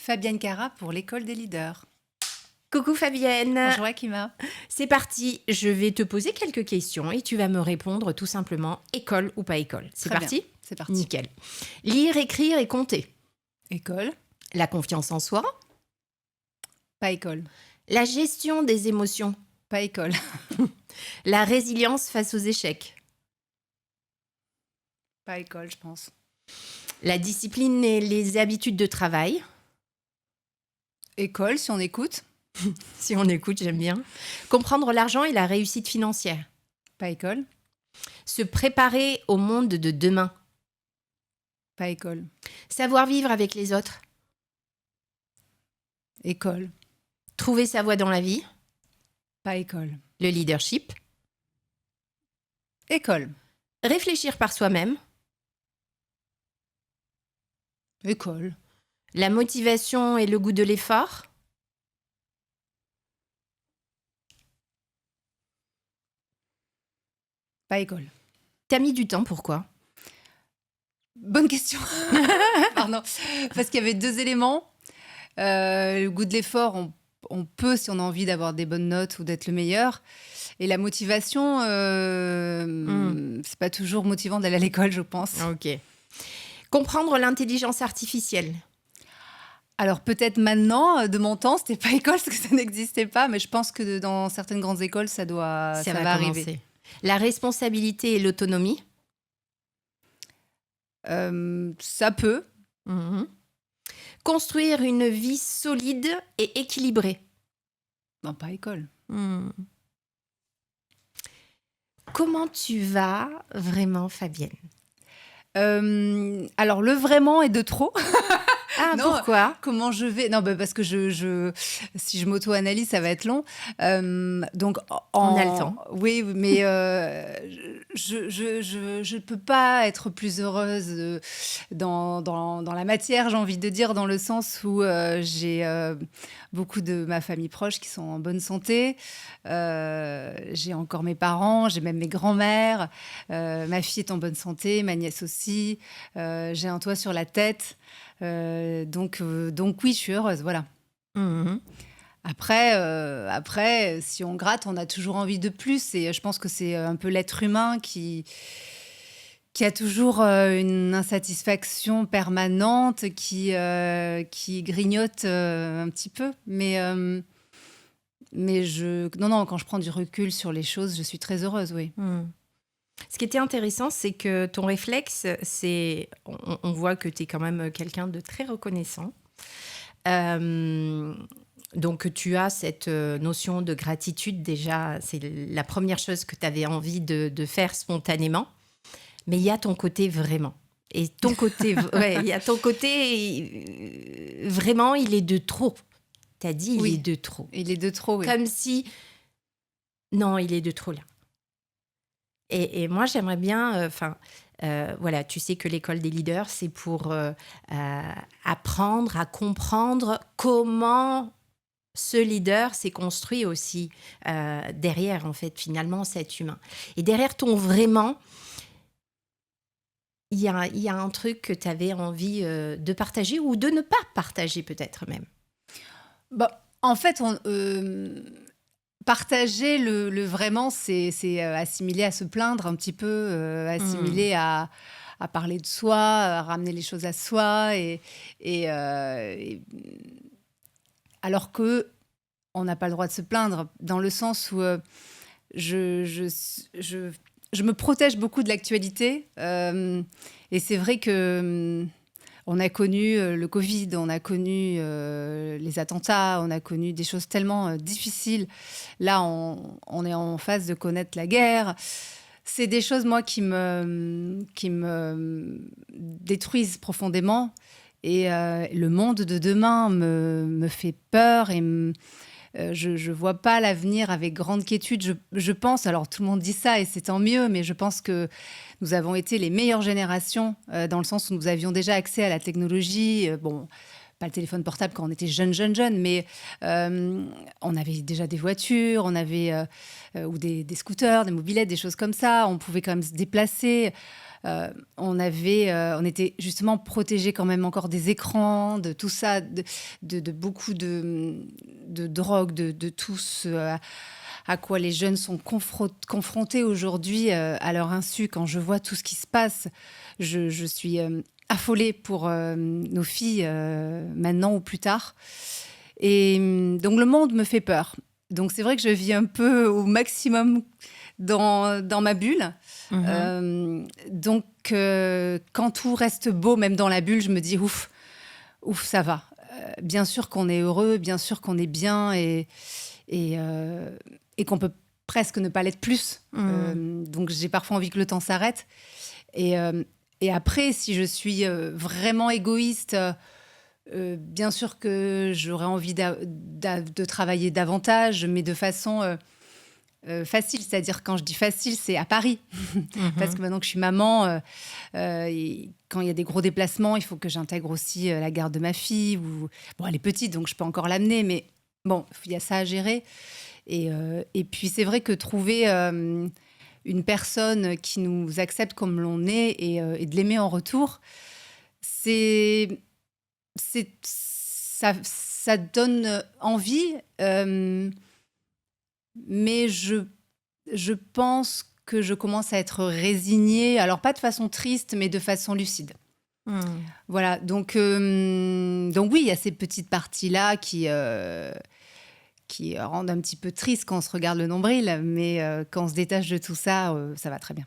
Fabienne Cara pour l'école des leaders. Coucou Fabienne. Bonjour Akima. C'est parti, je vais te poser quelques questions et tu vas me répondre tout simplement école ou pas école. C'est Très parti bien, c'est parti. Nickel. Lire, écrire et compter. École, La confiance en soi. pas école. La gestion des émotions. Pas école, La résilience face aux échecs. pas école, je pense. La discipline et les habitudes de travail. École, si on écoute. Si on écoute, j'aime bien. Comprendre l'argent et la réussite financière. Pas école, Se préparer au monde de demain. pas école. Savoir vivre avec les autres. École, Trouver sa voie dans la vie. pas école. Le leadership. École, Réfléchir par soi-même. école, La motivation et le goût de l'effort. pas école. T'as mis du temps, pourquoi? Bonne question. Pardon. Parce qu'il y avait deux éléments. Le goût de l'effort, on peut si on a envie d'avoir des bonnes notes ou d'être le meilleur. Et la motivation, c'est pas toujours motivant d'aller à l'école, je pense. Ok. Comprendre l'intelligence artificielle. Alors peut-être maintenant, de mon temps, c'était pas école parce que ça n'existait pas, mais je pense que dans certaines grandes écoles, ça va arriver. Commencer. La responsabilité et l'autonomie. Ça peut. Mhm. Construire une vie solide et équilibrée. Non, pas école. Mhm. Comment tu vas vraiment, Fabienne? Alors le vraiment est de trop. Ah, Non, pourquoi? Comment je vais? Non, parce que si je m'auto-analyse, ça va être long. Donc, On a le temps. Oui, mais je peux pas être plus heureuse dans la matière, j'ai envie de dire, dans le sens où j'ai beaucoup de ma famille proche qui sont en bonne santé. J'ai encore mes parents, j'ai même mes grands-mères. Ma fille est en bonne santé, ma nièce aussi. J'ai un toit sur la tête. Donc oui, je suis heureuse, voilà. Mhm. Après, si on gratte, on a toujours envie de plus. Et je pense que c'est un peu l'être humain qui a toujours une insatisfaction permanente, qui grignote un petit peu. Mais non, quand je prends du recul sur les choses, je suis très heureuse, oui. Mhm. Ce qui était intéressant, c'est que ton réflexe, on voit que tu es quand même quelqu'un de très reconnaissant. Donc, tu as cette notion de gratitude déjà. C'est la première chose que tu avais envie de faire spontanément. Mais il y a ton côté vraiment. Et ton côté, ouais, il y a ton côté, vraiment, il est de trop. Tu as dit, Oui. il est de trop. Il est de trop, oui. Comme si, non, il est de trop là. Et moi, j'aimerais bien, voilà, tu sais que l'école des leaders, c'est pour apprendre à comprendre comment ce leader s'est construit aussi derrière, en fait, finalement, cet humain. Et derrière ton vraiment, il y a un truc que tu avais envie de partager ou de ne pas partager peut-être même. En fait, partager le vraiment, c'est assimilé à se plaindre un petit peu, assimilé à parler de soi, à ramener les choses à soi. Et alors que on n'a pas le droit de se plaindre, dans le sens où je me protège beaucoup de l'actualité. Et c'est vrai que on a connu le Covid, on a connu les attentats, on a connu des choses tellement difficiles. Là, on est en phase de connaître la guerre. C'est des choses, moi, qui me détruisent profondément. Et le monde de demain me fait peur et je vois pas l'avenir avec grande quiétude. Je pense, alors tout le monde dit ça et c'est tant mieux, mais je pense que nous avons été les meilleures générations dans le sens où nous avions déjà accès à la technologie. Bon, pas le téléphone portable quand on était jeune, mais on avait déjà des voitures, on avait ou des scooters, des mobylettes, des choses comme ça. On pouvait quand même se déplacer. On était justement protégés quand même encore des écrans, de tout ça, de beaucoup de drogue, de tout ce à quoi les jeunes sont confrontés aujourd'hui à leur insu. Quand je vois tout ce qui se passe, je suis affolée pour nos filles maintenant ou plus tard. Et donc le monde me fait peur. Donc c'est vrai que je vis un peu au maximum dans ma bulle. Donc quand tout reste beau, même dans la bulle, je me dis ouf, ça va. Bien sûr qu'on est heureux, bien sûr qu'on est bien et qu'on peut presque ne pas l'être plus. Donc j'ai parfois envie que le temps s'arrête. Et après, si je suis vraiment égoïste, bien sûr que j'aurais envie de travailler davantage, mais de façon facile. C'est-à-dire, quand je dis facile, c'est à Paris. Parce que maintenant que je suis maman, quand il y a des gros déplacements, il faut que j'intègre aussi la garde de ma fille. Bon, elle est petite, donc je peux encore l'amener, mais bon, il y a ça à gérer. Et puis, c'est vrai que trouver une personne qui nous accepte comme l'on est et de l'aimer en retour, ça donne envie, mais je pense que je commence à être résignée, alors pas de façon triste, mais de façon lucide. Voilà, donc oui, il y a ces petites parties-là qui rendent un petit peu triste quand on se regarde le nombril, mais quand on se détache de tout ça, ça va très bien.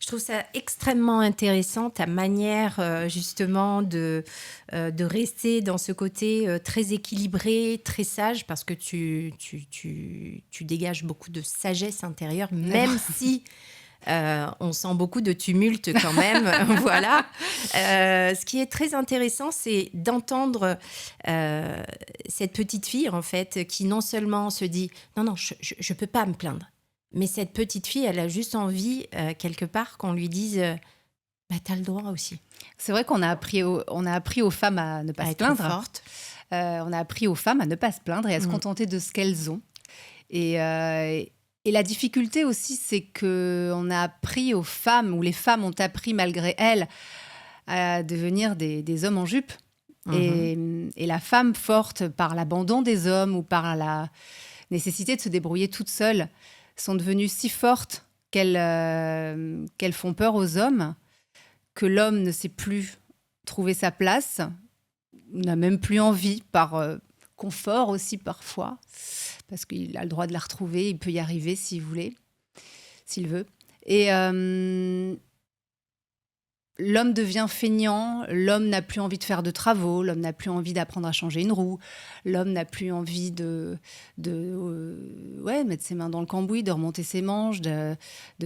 Je trouve ça extrêmement intéressant, ta manière justement de rester dans ce côté très équilibré, très sage, parce que tu dégages beaucoup de sagesse intérieure, même si on sent beaucoup de tumulte quand même. Voilà. Ce qui est très intéressant, c'est d'entendre cette petite fille, en fait, qui non seulement se dit « Non, je peux pas me plaindre ». Mais cette petite fille, elle a juste envie, quelque part, qu'on lui dise t'as le droit aussi. C'est vrai qu'on a appris aux femmes à ne pas se plaindre. Forte. On a appris aux femmes à ne pas se plaindre et à se contenter de ce qu'elles ont. Et la difficulté aussi, c'est qu'on a appris aux femmes, ou les femmes ont appris malgré elles, à devenir des hommes en jupe. Et la femme forte, par l'abandon des hommes ou par la nécessité de se débrouiller toute seule, sont devenues si fortes qu'elles font peur aux hommes, que l'homme ne sait plus trouver sa place, n'a même plus envie, par confort aussi parfois, parce qu'il a le droit de la retrouver, il peut y arriver s'il veut. Et l'homme devient feignant, l'homme n'a plus envie de faire de travaux, l'homme n'a plus envie d'apprendre à changer une roue, l'homme n'a plus envie de mettre ses mains dans le cambouis, de remonter ses manches, de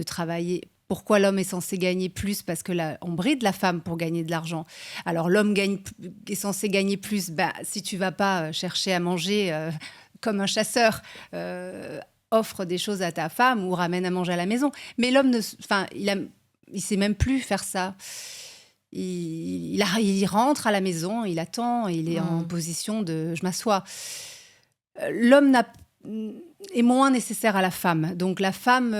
travailler. Pourquoi l'homme est censé gagner plus ? Parce que on bride la femme pour gagner de l'argent. Alors l'homme est censé gagner plus. Si tu vas pas chercher à manger comme un chasseur, offre des choses à ta femme ou ramène à manger à la maison. Mais l'homme il sait même plus faire ça. Il rentre à la maison, il attend, il est en position de « je m'assois ». L'homme est moins nécessaire à la femme. Donc la femme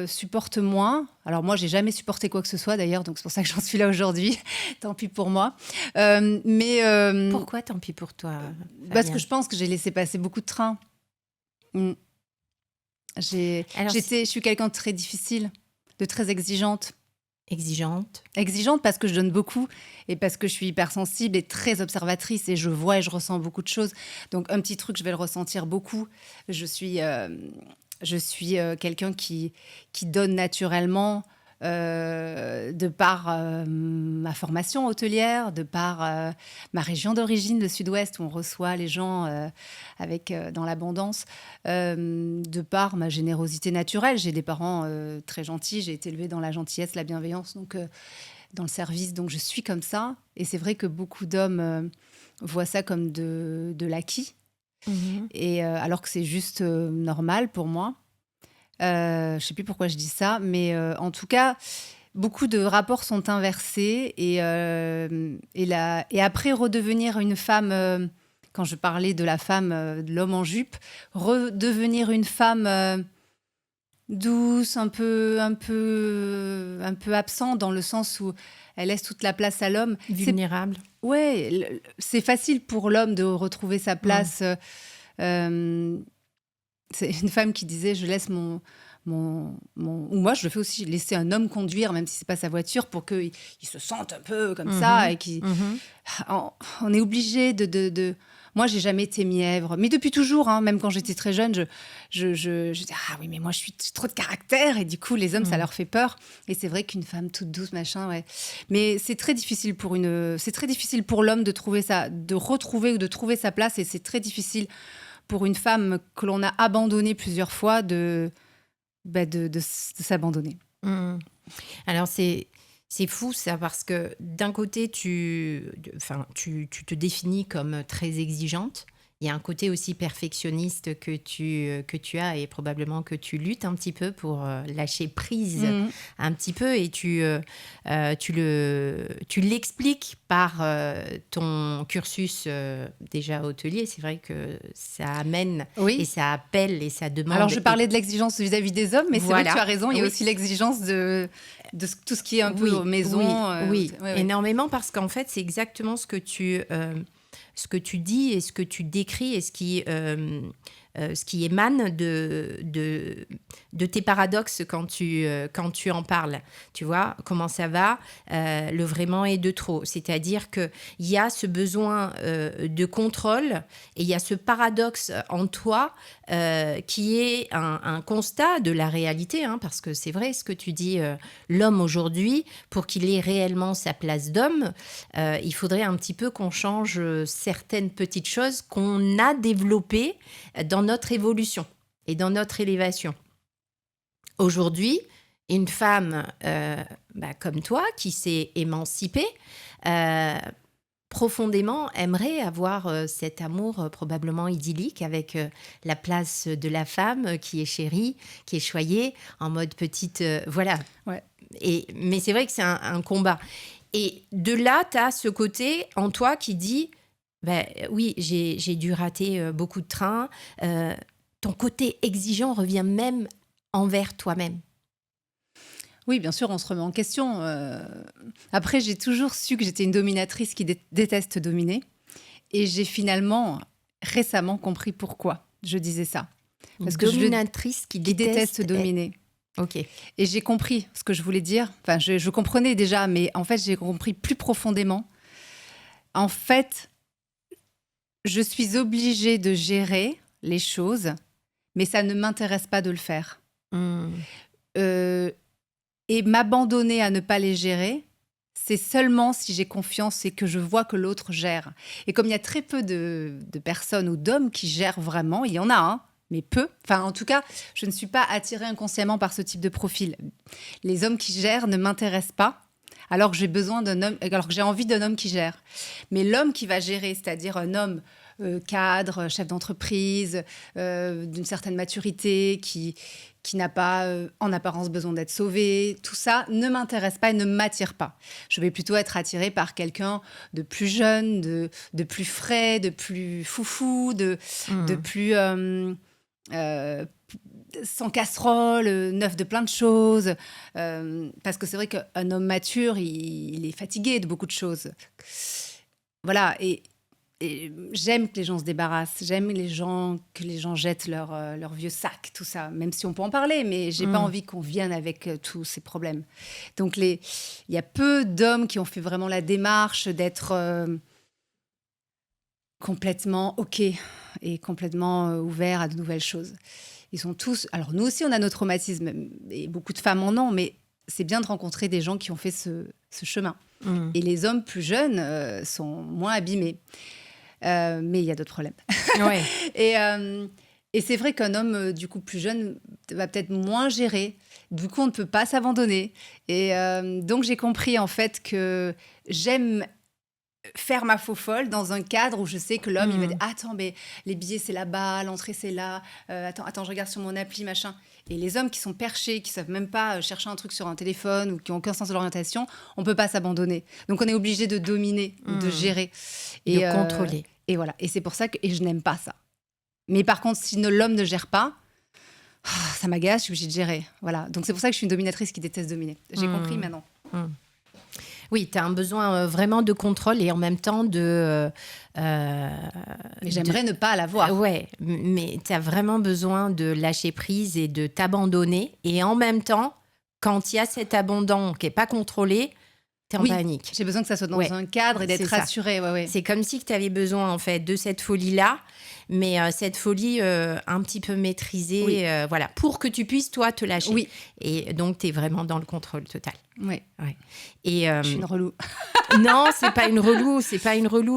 supporte moins. Alors moi, j'ai jamais supporté quoi que ce soit d'ailleurs, donc c'est pour ça que j'en suis là aujourd'hui. Tant pis pour moi. Pourquoi tant pis pour toi, Fabienne ? Parce que je pense que j'ai laissé passer beaucoup de trains. Je suis quelqu'un de très difficile, de très exigeante. Exigeante parce que je donne beaucoup et parce que je suis hypersensible et très observatrice et je vois et je ressens beaucoup de choses. Donc un petit truc, je vais le ressentir beaucoup. Je suis quelqu'un qui donne naturellement de par ma formation hôtelière, de par ma région d'origine, le Sud-Ouest, où on reçoit les gens dans l'abondance, de par ma générosité naturelle. J'ai des parents très gentils, j'ai été élevée dans la gentillesse, la bienveillance, donc dans le service, donc je suis comme ça. Et c'est vrai que beaucoup d'hommes voient ça comme de l'acquis, et alors que c'est juste normal pour moi. Je ne sais plus pourquoi je dis ça, mais en tout cas, beaucoup de rapports sont inversés et après redevenir une femme, quand je parlais de la femme, de l'homme en jupe, redevenir une femme douce, un peu absente dans le sens où elle laisse toute la place à l'homme. Vulnérable. Ouais, c'est facile pour l'homme de retrouver sa place. Euh, c'est une femme qui disait, je laisse ou moi je le fais aussi, laisser un homme conduire même si c'est pas sa voiture pour qu'il se sente un peu comme ça et on est obligé de. Moi j'ai jamais été mièvre, mais depuis toujours, hein, même quand j'étais très jeune, je dis ah oui mais moi j'ai trop de caractère et du coup les hommes ça leur fait peur et c'est vrai qu'une femme toute douce machin ouais, mais c'est très difficile pour l'homme de trouver de retrouver ou de trouver sa place et c'est très difficile pour une femme que l'on a abandonnée plusieurs fois de s'abandonner. Alors, c'est fou ça, parce que d'un côté, tu te définis comme très exigeante. Il y a un côté aussi perfectionniste que tu as et probablement que tu luttes un petit peu pour lâcher prise un petit peu et tu l'expliques par ton cursus déjà hôtelier. C'est vrai que ça amène et ça appelle et ça demande. Alors je parlais de l'exigence vis-à-vis des hommes, mais c'est vrai que tu as raison, il y a aussi l'exigence de tout ce qui est un peu maison. Oui, énormément, parce qu'en fait c'est exactement ce que tu dis et ce que tu décris et ce qui émane de tes paradoxes quand tu en parles. Tu vois comment ça va, le vraiment et de trop. C'est-à-dire qu'il y a ce besoin de contrôle et il y a ce paradoxe en toi qui est un constat de la réalité, hein, parce que c'est vrai ce que tu dis, l'homme aujourd'hui, pour qu'il ait réellement sa place d'homme, il faudrait un petit peu qu'on change certaines petites choses qu'on a développées dans notre évolution et dans notre élévation. Aujourd'hui, une femme comme toi, qui s'est émancipée, profondément aimerait avoir cet amour probablement idyllique avec la place de la femme qui est chérie, qui est choyée, en mode petite... voilà. Ouais. Mais c'est vrai que c'est un combat. Et de là, tu as ce côté en toi qui dit... oui, j'ai dû rater beaucoup de trains. Ton côté exigeant revient même envers toi-même. Oui, bien sûr, on se remet en question. Après, j'ai toujours su que j'étais une dominatrice qui déteste dominer. Et j'ai finalement, récemment, compris pourquoi je disais ça. Parce que dominatrice qui déteste dominer. Ok. Et j'ai compris ce que je voulais dire. Enfin, je comprenais déjà, mais en fait, j'ai compris plus profondément. En fait, je suis obligée de gérer les choses, mais ça ne m'intéresse pas de le faire. Et m'abandonner à ne pas les gérer, c'est seulement si j'ai confiance et que je vois que l'autre gère. Et comme il y a très peu de personnes ou d'hommes qui gèrent vraiment, il y en a, hein, mais peu. Enfin, en tout cas, je ne suis pas attirée inconsciemment par ce type de profil. Les hommes qui gèrent ne m'intéressent pas, alors que j'ai envie d'un homme qui gère. Mais l'homme qui va gérer, c'est-à-dire un homme cadre, chef d'entreprise, d'une certaine maturité, qui n'a pas en apparence besoin d'être sauvé, tout ça ne m'intéresse pas et ne m'attire pas. Je vais plutôt être attirée par quelqu'un de plus jeune, de plus frais, de plus foufou, de plus sans casserole, neuf de plein de choses. Parce que c'est vrai qu'un homme mature, il est fatigué de beaucoup de choses. Voilà, et j'aime que les gens se débarrassent, j'aime que les gens jettent leur vieux sac, tout ça, même si on peut en parler, mais j'ai pas envie qu'on vienne avec tous ces problèmes. Donc il y a peu d'hommes qui ont fait vraiment la démarche d'être complètement OK et complètement ouverts à de nouvelles choses. Ils sont tous... Alors nous aussi on a nos traumatismes, et beaucoup de femmes en ont, mais c'est bien de rencontrer des gens qui ont fait ce chemin. Et les hommes plus jeunes sont moins abîmés. Mais il y a d'autres problèmes. Ouais. Et c'est vrai qu'un homme du coup plus jeune va peut-être moins gérer. Du coup, on ne peut pas s'abandonner. Et donc, j'ai compris en fait que j'aime faire ma faux folle dans un cadre où je sais que l'homme, il va dire attends, mais les billets c'est là-bas, l'entrée c'est là, attends, je regarde sur mon appli, machin. Et les hommes qui sont perchés, qui savent même pas chercher un truc sur un téléphone ou qui ont aucun sens de l'orientation, on peut pas s'abandonner. Donc on est obligé de dominer, de gérer. De contrôler. Et voilà. Et c'est pour ça que je n'aime pas ça. Mais par contre, si l'homme ne gère pas, ça m'agace, je suis obligée de gérer. Voilà. Donc c'est pour ça que je suis une dominatrice qui déteste dominer. J'ai compris maintenant. Oui, tu as un besoin vraiment de contrôle et en même temps de... mais j'aimerais ne pas l'avoir. Ouais, mais tu as vraiment besoin de lâcher prise et de t'abandonner. Et en même temps, quand il y a cet abandon qui n'est pas contrôlé, tu es en panique. J'ai besoin que ça soit dans un cadre et d'être rassurée. Ouais. C'est comme si tu avais besoin en fait de cette folie-là, mais cette folie un petit peu maîtrisée, voilà, pour que tu puisses, toi, te lâcher. Oui. Et donc, tu es vraiment dans le contrôle total. Oui. Et, je suis une relou. Non, c'est pas une relou,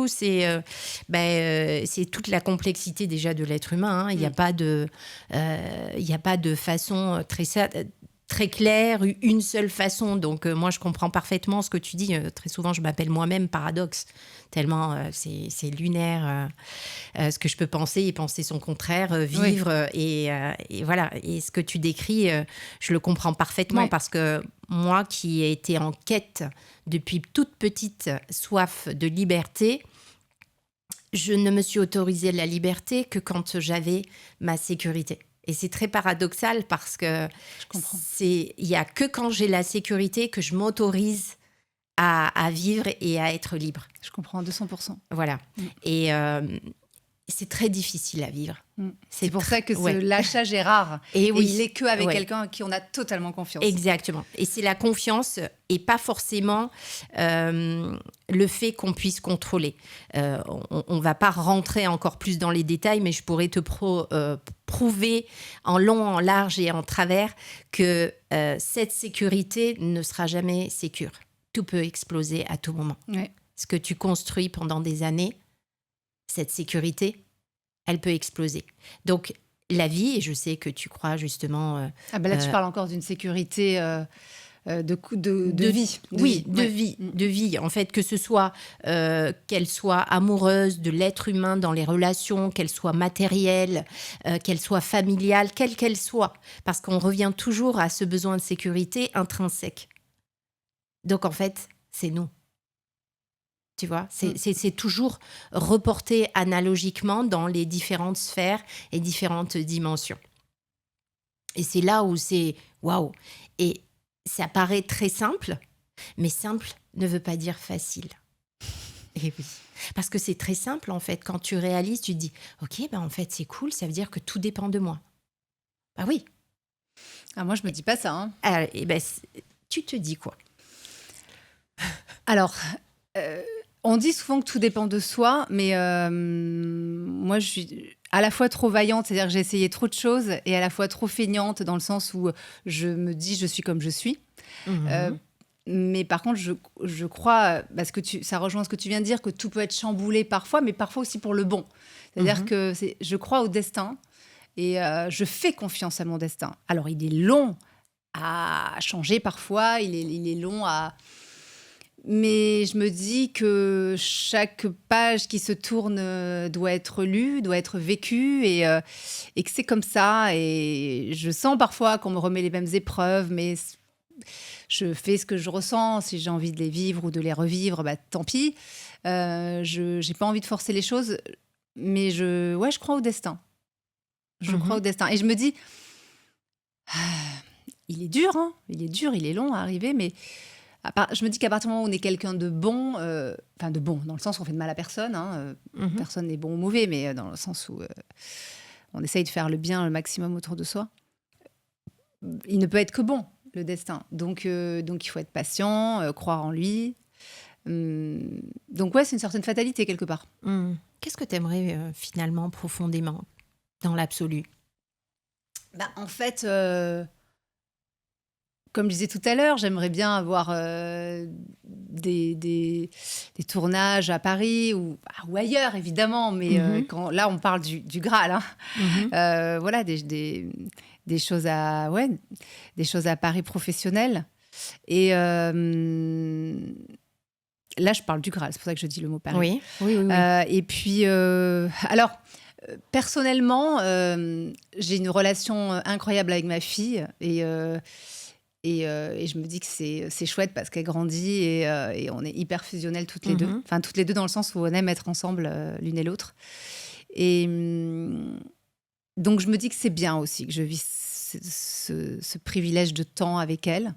c'est toute la complexité déjà de l'être humain. Il n'y a pas de façon très claire, une seule façon. Donc, moi, je comprends parfaitement ce que tu dis. Très souvent, je m'appelle moi-même paradoxe, tellement c'est lunaire ce que je peux penser et penser son contraire, vivre. Et voilà. Et ce que tu décris, je le comprends parfaitement parce que moi, qui ai été en quête depuis toute petite soif de liberté, je ne me suis autorisée la liberté que quand j'avais ma sécurité. Et c'est très paradoxal parce que il n'y a que quand j'ai la sécurité que je m'autorise à vivre et à être libre. Je comprends, 200%. Voilà. Et c'est très difficile à vivre. C'est pour ça que ce lâchage est rare. Et il n'est qu'avec quelqu'un à qui on a totalement confiance. Exactement. Et c'est la confiance et pas forcément le fait qu'on puisse contrôler. On ne va pas rentrer encore plus dans les détails, mais je pourrais te prouver en long, en large et en travers que cette sécurité ne sera jamais sécure. Tout peut exploser à tout moment. Ouais. Ce que tu construis pendant des années, cette sécurité, elle peut exploser. Donc, la vie, et je sais que tu crois justement... là, tu parles encore d'une sécurité de vie. De vie. En fait, que ce soit qu'elle soit amoureuse de l'être humain dans les relations, qu'elle soit matérielle, qu'elle soit familiale, quelle qu'elle soit. Parce qu'on revient toujours à ce besoin de sécurité intrinsèque. Donc, en fait, c'est nous. Tu vois, c'est toujours reporté analogiquement dans les différentes sphères et différentes dimensions. Et c'est là où c'est waouh. Et ça paraît très simple, mais simple ne veut pas dire facile. Et oui, parce que c'est très simple en fait. Quand tu réalises, tu te dis, ok, en fait c'est cool, ça veut dire que tout dépend de moi. Bah oui. Moi je me dis pas ça. Hein. Alors, tu te dis quoi? Alors. On dit souvent que tout dépend de soi, mais moi, je suis à la fois trop vaillante, c'est-à-dire que j'ai essayé trop de choses, et à la fois trop feignante, dans le sens où je me dis je suis comme je suis. Mais par contre, je crois, parce que ça rejoint ce que tu viens de dire, que tout peut être chamboulé parfois, mais parfois aussi pour le bon. C'est-à-dire que je crois au destin, et je fais confiance à mon destin. Alors, il est long à changer parfois, il est long à... Mais je me dis que chaque page qui se tourne doit être lue, doit être vécue, et que c'est comme ça. Et je sens parfois qu'on me remet les mêmes épreuves, mais je fais ce que je ressens. Si j'ai envie de les vivre ou de les revivre, tant pis. Je n'ai pas envie de forcer les choses, mais je crois au destin. Je crois au destin. Et je me dis, il est dur, hein, il est long à arriver, mais... Je me dis qu'à partir du moment où on est quelqu'un de bon, de bon, dans le sens où on fait de mal à personne, personne n'est bon ou mauvais, mais dans le sens où on essaye de faire le bien le maximum autour de soi, il ne peut être que bon, le destin. Donc il faut être patient, croire en lui. Donc c'est une certaine fatalité quelque part. Qu'est-ce que tu aimerais finalement profondément, dans l'absolu? En fait... Comme je disais tout à l'heure, j'aimerais bien avoir des tournages à Paris ou ailleurs, évidemment. Mais là, on parle du Graal. Hein. Voilà, des choses des choses à Paris professionnelles. Et là, je parle du Graal, c'est pour ça que je dis le mot pari. Oui. Et puis, alors, personnellement, j'ai une relation incroyable avec ma fille et je me dis que c'est chouette parce qu'elle grandit et on est hyper fusionnelles toutes les deux. Enfin, toutes les deux dans le sens où on aime être ensemble l'une et l'autre. Et donc, je me dis que c'est bien aussi que je vis ce privilège de temps avec elle.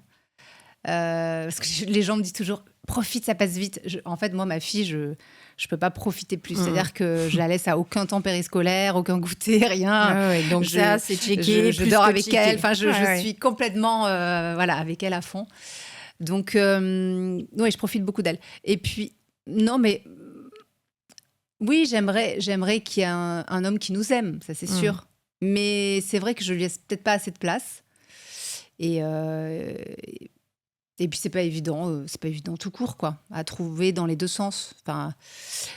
Parce que les gens me disent toujours profite, ça passe vite. En fait, moi, ma fille, je peux pas profiter plus. C'est-à-dire que je la laisse à aucun temps périscolaire, aucun goûter, rien. Donc ça, c'est checké. Je dors avec elle. Enfin, je suis complètement avec elle à fond. Donc, oui, je profite beaucoup d'elle. Et puis, non, mais oui, j'aimerais qu'il y ait un homme qui nous aime, ça c'est sûr. Mais c'est vrai que je lui laisse peut-être pas assez de place. Et puis c'est pas évident tout court quoi, à trouver dans les deux sens. Enfin,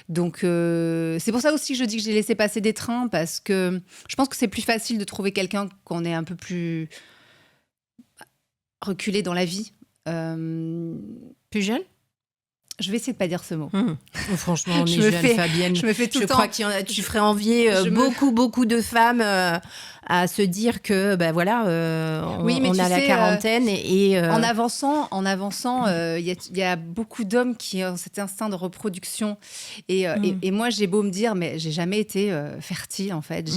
donc c'est pour ça aussi que je dis que j'ai laissé passer des trains parce que je pense que c'est plus facile de trouver quelqu'un qu'on est un peu plus reculé dans la vie. Plus jeune. Je vais essayer de pas dire ce mot. Franchement, on est jeune, Fabienne. Je me fais tout le temps. Je crois que tu ferais envier beaucoup de femmes à se dire que, ben voilà, on a la quarantaine En avançant, il y a beaucoup d'hommes qui ont cet instinct de reproduction. Et moi, j'ai beau me dire, mais j'ai jamais été fertile, en fait.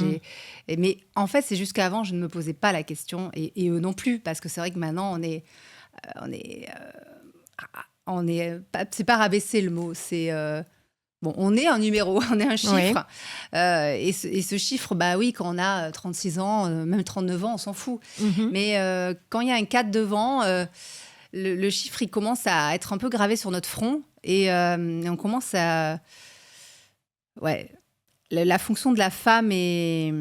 Mais en fait, c'est jusqu'avant, je ne me posais pas la question. Et eux non plus, parce que c'est vrai que maintenant, c'est pas rabaisser le mot, c'est on est un numéro, on est un chiffre. Et ce chiffre, bah oui, quand on a 36 ans, même 39 ans, on s'en fout. Mais quand il y a un 4 devant, le chiffre, il commence à être un peu gravé sur notre front et on commence à... Ouais, la fonction de la femme est...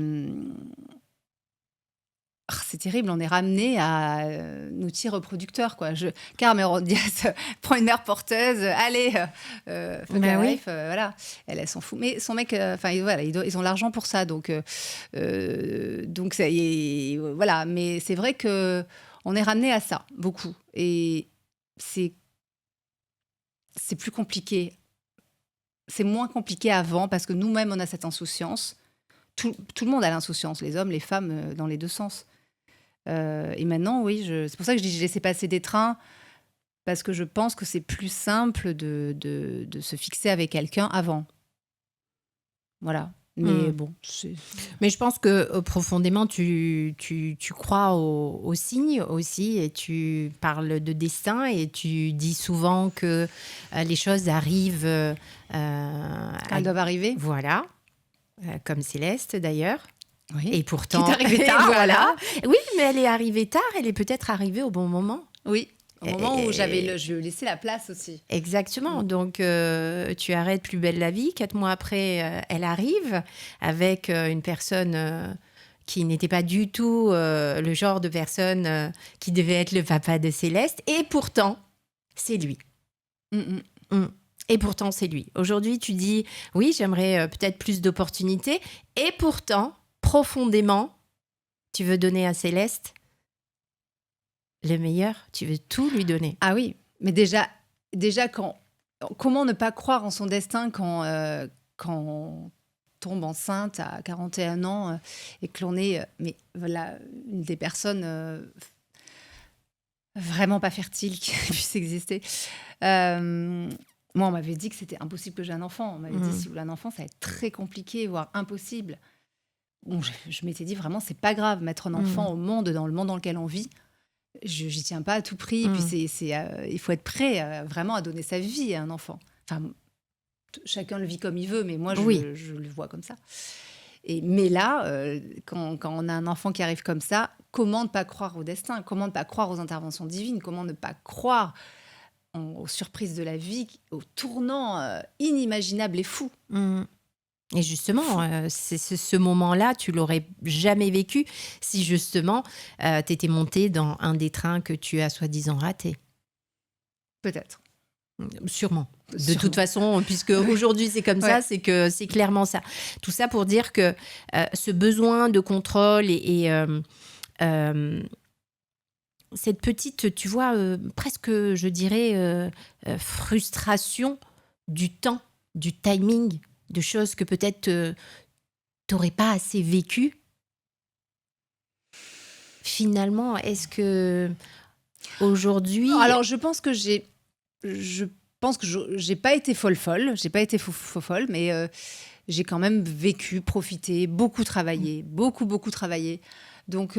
c'est terrible, on est ramené à un outil reproducteur, quoi. Carmen Diaz prend une mère porteuse, allez, voilà, elle s'en fout. Mais son mec, ils ont l'argent pour ça, donc ça, voilà. Mais c'est vrai que on est ramené à ça beaucoup, et c'est plus compliqué. C'est moins compliqué avant parce que nous-mêmes on a cette insouciance. Tout le monde a l'insouciance, les hommes, les femmes, dans les deux sens. Et maintenant, oui, c'est pour ça que je dis j'ai laissé passer des trains, parce que je pense que c'est plus simple de se fixer avec quelqu'un avant. Voilà. Mais bon, mais je pense que profondément, tu crois aux signes aussi, et tu parles de destin, et tu dis souvent que les choses arrivent quand elles doivent arriver. Voilà. Comme Céleste d'ailleurs. Oui. Et pourtant, qui est arrivée tard, voilà. Oui, mais elle est arrivée tard, elle est peut-être arrivée au bon moment. Oui, au moment où je laissais la place aussi. Exactement. Donc, tu arrêtes Plus belle la vie. 4 mois après, elle arrive avec une personne qui n'était pas du tout le genre de personne qui devait être le papa de Céleste. Et pourtant, c'est lui. Et pourtant, c'est lui. Aujourd'hui, tu dis, oui, j'aimerais peut-être plus d'opportunités. Et pourtant, profondément, tu veux donner à Céleste le meilleur. Tu veux tout lui donner. Ah oui, mais déjà comment ne pas croire en son destin quand on tombe enceinte à 41 ans et que l'on est mais voilà, une des personnes vraiment pas fertiles qui puisse exister. Moi, on m'avait dit que c'était impossible que j'ai un enfant. On m'avait dit, si vous voulez un enfant, ça va être très compliqué, voire impossible. Bon, je m'étais dit, vraiment, c'est pas grave, mettre un enfant au monde, dans le monde dans lequel on vit. J'y tiens pas à tout prix. Puis il faut être prêt vraiment à donner sa vie à un enfant. Enfin, chacun le vit comme il veut, mais moi, je le vois comme ça. Mais là, quand on a un enfant qui arrive comme ça, comment ne pas croire au destin ? Comment ne pas croire aux interventions divines ? Comment ne pas croire aux surprises de la vie, aux tournants inimaginables et fous. Et justement, ce moment-là, tu l'aurais jamais vécu si justement tu étais montée dans un des trains que tu as soi-disant raté. Peut-être. Sûrement. De toute façon, puisque aujourd'hui c'est comme ça, c'est que c'est clairement ça. Tout ça pour dire que ce besoin de contrôle et cette petite, tu vois, presque, je dirais, frustration du temps, du timing, de choses que peut-être t'aurais pas assez vécues. Finalement, est-ce que aujourd'hui, Alors, je pense que j'ai pas été folle, j'ai pas été folle, mais j'ai quand même vécu, profité, beaucoup travaillé, beaucoup travaillé. Donc,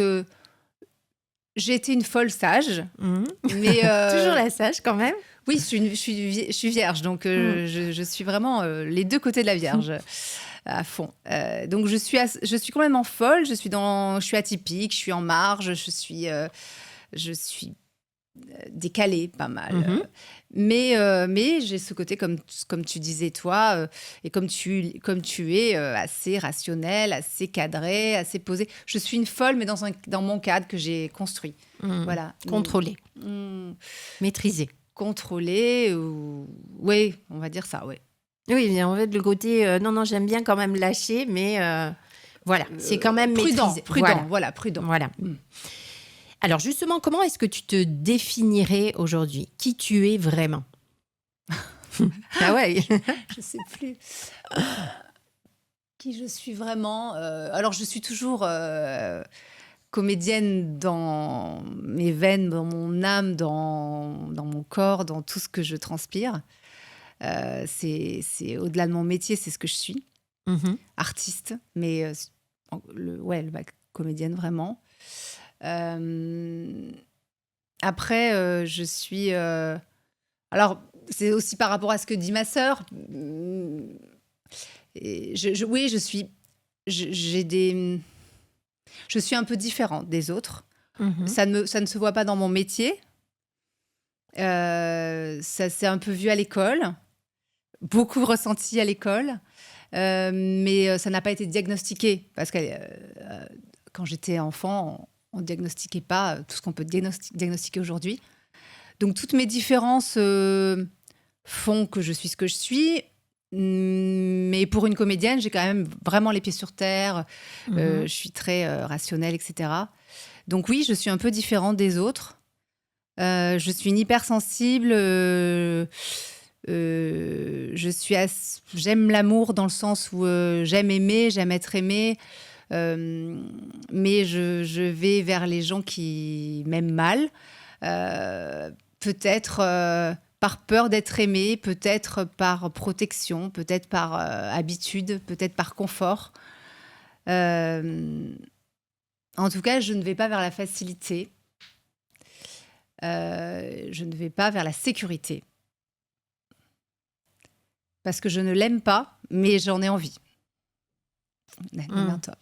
j'ai été une folle sage, mais toujours la sage quand même. oui, je suis vierge, donc je suis vraiment les deux côtés de la vierge à fond. Donc, je suis complètement folle, je suis atypique, je suis en marge, je suis décalée pas mal. Mais j'ai ce côté, comme tu disais toi, et comme tu es, assez rationnel, assez cadré, assez posé. Je suis une folle, mais dans mon cadre que j'ai construit. Voilà. Contrôlée, maîtrisée. Contrôlée, oui, on va dire ça, oui. Oui, mais en fait, le côté, non, j'aime bien quand même lâcher, mais voilà, c'est quand même maîtrisé. Prudent. Voilà. Alors justement, comment est-ce que tu te définirais aujourd'hui? Qui tu es vraiment? Ah ouais. Je sais plus. Qui je suis vraiment. Alors, je suis toujours comédienne dans mes veines, dans mon âme, dans mon corps, dans tout ce que je transpire. C'est au-delà de mon métier, c'est ce que je suis. Artiste, mais comédienne vraiment. Après, je suis... alors, c'est aussi par rapport à ce que dit ma sœur. Oui, je suis... Je suis un peu différente des autres. Ça ne se voit pas dans mon métier. Ça s'est un peu vu à l'école. Beaucoup ressenti à l'école. Mais ça n'a pas été diagnostiqué. Parce que quand j'étais enfant, on ne diagnostiquait pas tout ce qu'on peut diagnostiquer aujourd'hui. Donc, toutes mes différences font que je suis ce que je suis. Mais pour une comédienne, j'ai quand même vraiment les pieds sur terre. Je suis très rationnelle, etc. Donc oui, je suis un peu différente des autres. Je suis une hypersensible. J'aime l'amour dans le sens où j'aime aimer, j'aime être aimée. Mais je vais vers les gens qui m'aiment mal. Peut-être par peur d'être aimée, peut-être par protection, peut-être par habitude, peut-être par confort. En tout cas, je ne vais pas vers la facilité. Je ne vais pas vers la sécurité. Parce que je ne l'aime pas, mais j'en ai envie. Toi.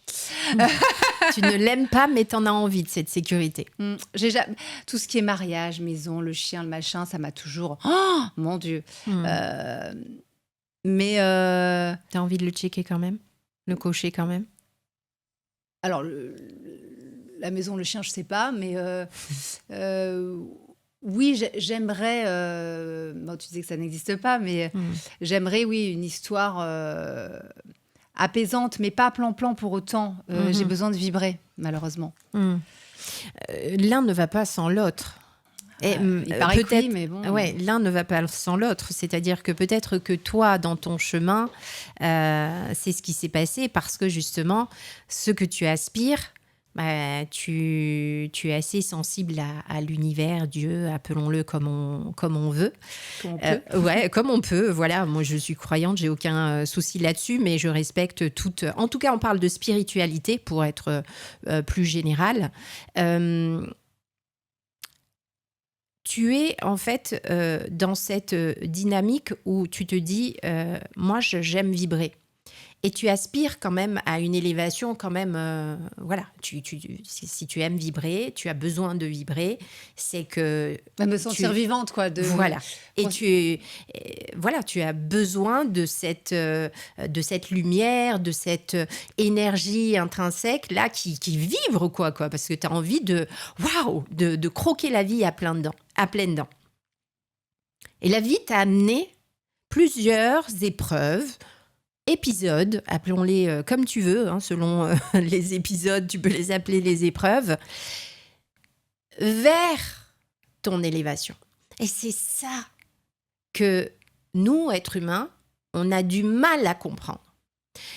Tu ne l'aimes pas, mais t'en as envie de cette sécurité. Tout ce qui est mariage, maison, le chien, le machin, ça m'a toujours... Oh, mon Dieu. Mais... T'as envie de le checker quand même? Le cocher quand même? Alors, la maison, le chien, je sais pas, mais... oui, j'aimerais... bon, tu disais que ça n'existe pas, mais j'aimerais, oui, une histoire... apaisante, mais pas plan-plan pour autant. J'ai besoin de vibrer, malheureusement. L'un ne va pas sans l'autre. Il paraît que oui, mais bon. Ouais, l'un ne va pas sans l'autre. C'est-à-dire que peut-être que toi, dans ton chemin, c'est ce qui s'est passé parce que justement, ce que tu aspires, tu es assez sensible à l'univers, Dieu, appelons-le comme on veut. Comme on peut. Ouais, comme on peut. Voilà, moi je suis croyante, j'ai aucun souci là-dessus, mais je respecte toute. En tout cas, on parle de spiritualité pour être plus général. Tu es en fait dans cette dynamique où tu te dis, moi j'aime vibrer. Et tu aspires quand même à une élévation quand même, voilà. Si tu aimes vibrer, tu as besoin de vibrer, c'est que... Me sentir vivante, quoi. Voilà. Et tu as besoin de cette lumière, de cette énergie intrinsèque, là, qui vibre, quoi. Parce que tu as envie de croquer la vie à pleines dents. Et la vie t'a amené plusieurs épisodes, appelons-les comme tu veux, hein, selon les épisodes, tu peux les appeler les épreuves, vers ton élévation. Et c'est ça que nous, êtres humains, on a du mal à comprendre.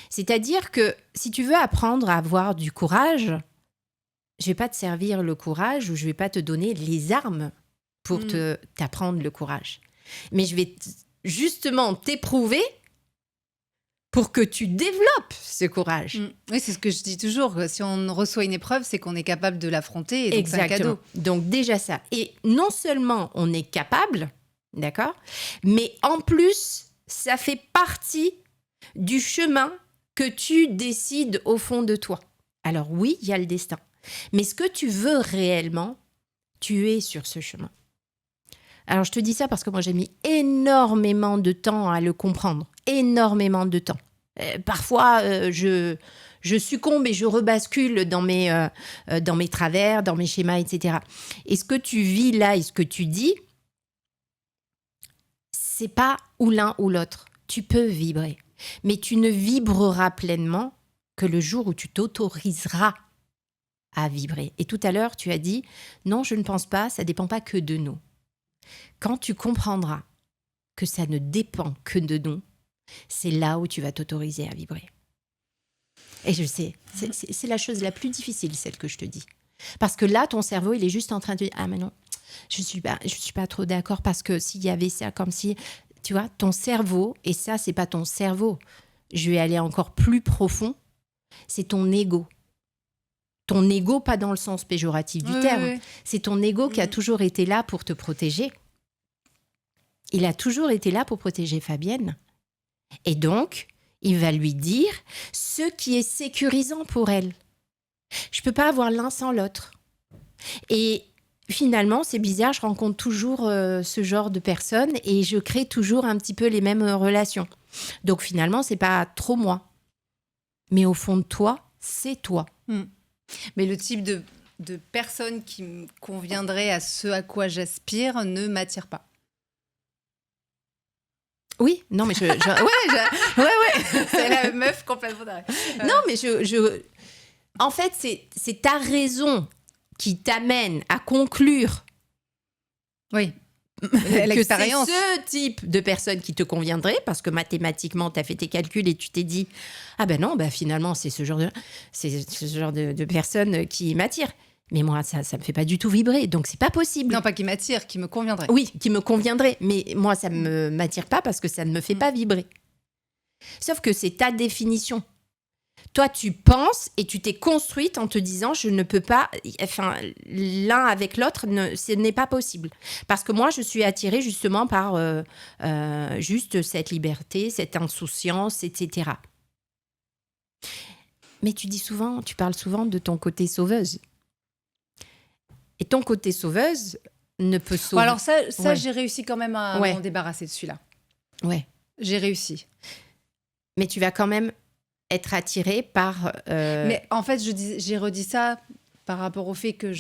C'est-à-dire que si tu veux apprendre à avoir du courage, je vais pas te servir le courage ou je vais pas te donner les armes pour t'apprendre le courage. Mais je vais justement t'éprouver pour que tu développes ce courage. Oui, c'est ce que je dis toujours. Si on reçoit une épreuve, c'est qu'on est capable de l'affronter. Et donc, c'est un cadeau. Donc déjà ça. Et non seulement on est capable, d'accord, mais en plus, ça fait partie du chemin que tu décides au fond de toi. Alors oui, il y a le destin. Mais ce que tu veux réellement, tu es sur ce chemin. Alors je te dis ça parce que moi j'ai mis énormément de temps à le comprendre. Énormément de temps. Parfois, je succombe et je rebascule dans mes travers, dans mes schémas, etc. Et ce que tu vis là et ce que tu dis, c'est pas ou l'un ou l'autre. Tu peux vibrer. Mais tu ne vibreras pleinement que le jour où tu t'autoriseras à vibrer. Et tout à l'heure, tu as dit, non, je ne pense pas, ça ne dépend pas que de nous. Quand tu comprendras que ça ne dépend que de nous, c'est là où tu vas t'autoriser à vibrer. Et je sais, c'est la chose la plus difficile, celle que je te dis. Parce que là, ton cerveau, il est juste en train de dire, ah mais non, je suis pas trop d'accord parce que s'il y avait ça, comme si, tu vois, ton cerveau, et ça, c'est pas ton cerveau, je vais aller encore plus profond, c'est ton ego. Ton ego, pas dans le sens péjoratif du terme, Oui. c'est ton ego qui a toujours été là pour te protéger. Il a toujours été là pour protéger Fabienne. Et donc, il va lui dire ce qui est sécurisant pour elle. Je ne peux pas avoir l'un sans l'autre. Et finalement, c'est bizarre, je rencontre toujours ce genre de personnes et je crée toujours un petit peu les mêmes relations. Donc finalement, ce n'est pas trop moi. Mais au fond de toi, c'est toi. Mais le type de personne qui me conviendrait à ce à quoi j'aspire ne m'attire pas. Oui, non, mais ouais. C'est la meuf complètement dingue. Non, mais en fait, c'est ta raison qui t'amène à conclure oui. que c'est ce type de personne qui te conviendrait, parce que mathématiquement, tu as fait tes calculs et tu t'es dit « Ah ben non, finalement, c'est ce genre de personne qui m'attire. » Mais moi, ça me fait pas du tout vibrer, donc c'est pas possible. Non, pas qui m'attire, qui me conviendrait. Oui, qui me conviendrait, mais moi, ça me m'attire pas parce que ça ne me fait pas vibrer. Sauf que c'est ta définition. Toi, tu penses et tu t'es construite en te disant je ne peux pas, enfin, l'un avec l'autre, ce n'est pas possible. Parce que moi, je suis attirée justement par juste cette liberté, cette insouciance, etc. Mais tu parles souvent de ton côté sauveuse. Et ton côté sauveuse ne peut sauver. Bon, alors ça j'ai réussi quand même à m'en débarrasser de celui-là. Ouais. J'ai réussi. Mais tu vas quand même être attirée par... Mais en fait, j'ai redit ça par rapport au fait que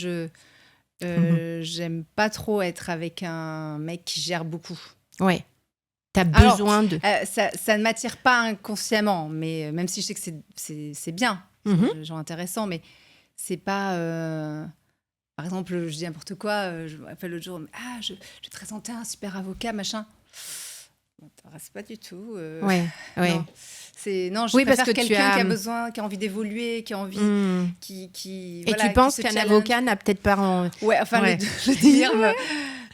j'aime pas trop être avec un mec qui gère beaucoup. Ouais. T'as besoin de... ça ne m'attire pas inconsciemment, mais même si je sais que c'est bien, c'est des gens intéressants, mais c'est pas... Par exemple, je dis n'importe quoi, je me rappelle l'autre jour, je vais te présenter un super avocat, machin. Ça m'intéresse pas du tout. Ouais. Non, je préfère quelqu'un qui a besoin, qui a envie d'évoluer, qui a envie... qui et tu penses qu'un avocat n'a peut-être pas... Ouais, enfin, le délire...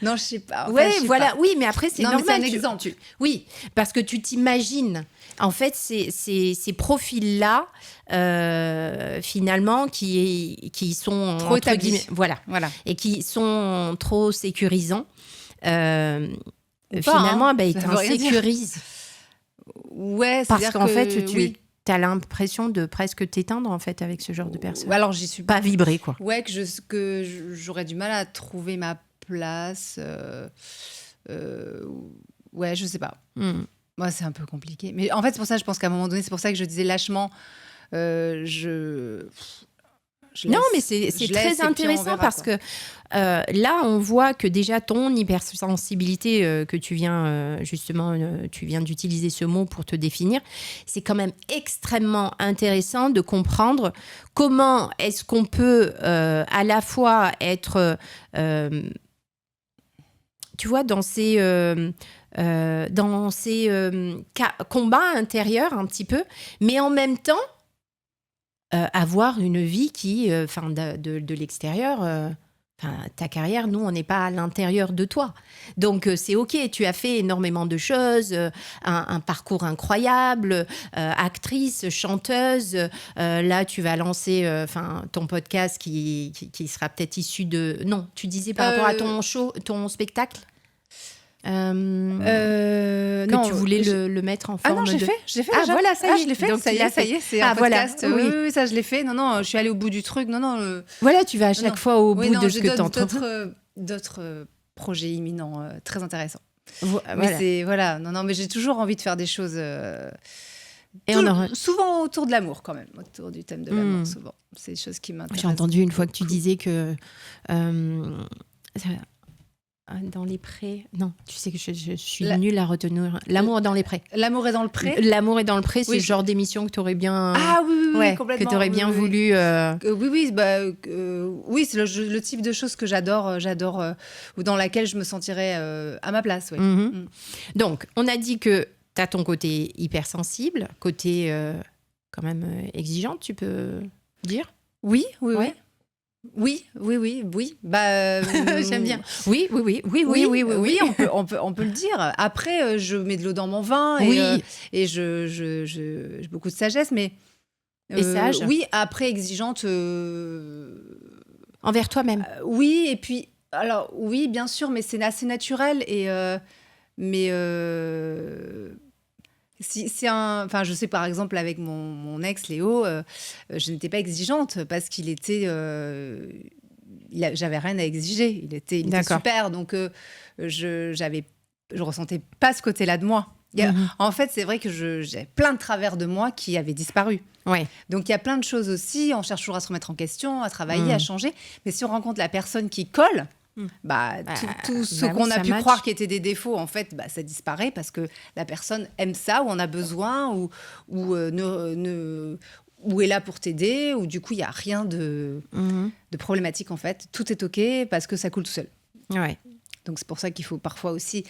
Non, je sais pas. Enfin, pas. Oui, mais après, c'est normal. C'est un exemple. Oui, parce que tu t'imagines... En fait, ces profils-là, finalement, qui sont... Trop établis. Voilà. Et qui sont trop sécurisants. Finalement, ils t'insécurisent. Ouais, parce qu'en fait, tu as l'impression de presque t'éteindre en fait avec ce genre de personnes. Alors, j'y suis pas vibrer, quoi. Ouais, que j'aurais du mal à trouver ma place. Ouais, je sais pas. Moi, c'est un peu compliqué. Mais en fait, c'est pour ça, je pense qu'à un moment donné, c'est pour ça que je disais lâchement, je Non, mais c'est très intéressant parce que là, on voit que déjà ton hypersensibilité que tu viens justement, tu viens d'utiliser ce mot pour te définir, c'est quand même extrêmement intéressant de comprendre comment est-ce qu'on peut à la fois être, tu vois, dans ces combats intérieurs un petit peu, mais en même temps, avoir une vie qui, de l'extérieur, ta carrière, nous, on n'est pas à l'intérieur de toi. Donc, c'est OK, tu as fait énormément de choses, un parcours incroyable, actrice, chanteuse. Là, tu vas lancer ton podcast qui sera peut-être issu de... Non, tu disais par rapport à ton spectacle non, tu voulais le mettre en forme non, je l'ai fait Ah, déjà. voilà, ça y est. Je l'ai fait, Donc, ça y est, c'est un podcast. Voilà, Oui, ça, je l'ai fait. Non, je suis allée au bout du truc. Non. Voilà, tu vas à chaque fois au bout de ce que tu entreprends. D'autres projets imminents très intéressants. Voilà. Mais c'est, voilà, non, mais j'ai toujours envie de faire des choses... Et souvent autour de l'amour, quand même. Autour du thème de l'amour, souvent. C'est des choses qui m'intéressent. J'ai entendu une fois que tu disais que... dans les prés. Non, tu sais que je suis nulle à retenir. L'amour dans les prés. L'amour est dans le pré. L'amour est dans le pré, c'est le genre d'émission que tu aurais bien. Oui, complètement. Que tu aurais bien voulu. Oui, c'est le type de choses que j'adore, ou dans laquelle je me sentirais à ma place. Oui. Donc, on a dit que tu as ton côté hypersensible, côté quand même exigeante, tu peux dire. Oui. Oui. J'aime bien. Oui. On peut le dire. Après, je mets de l'eau dans mon vin et j'ai beaucoup de sagesse, mais et sage. Oui, après exigeante. Envers toi-même. Oui, et puis alors oui, bien sûr, mais c'est assez naturel je sais par exemple avec mon ex Léo, je n'étais pas exigeante parce qu'il était, j'avais rien à exiger. Il était super, donc je ressentais pas ce côté-là de moi. En fait, c'est vrai que j'avais plein de travers de moi qui avaient disparu. Ouais. Donc il y a plein de choses aussi. On cherche toujours à se remettre en question, à travailler, à changer. Mais si on rencontre la personne qui colle. Tout ce qu'on a pu croire qui étaient des défauts, en fait, ça disparaît parce que la personne aime ça ou en a besoin ou est là pour t'aider, ou du coup, il n'y a rien de problématique, en fait. Tout est OK parce que ça coule tout seul. Ouais. Donc, c'est pour ça qu'il faut parfois aussi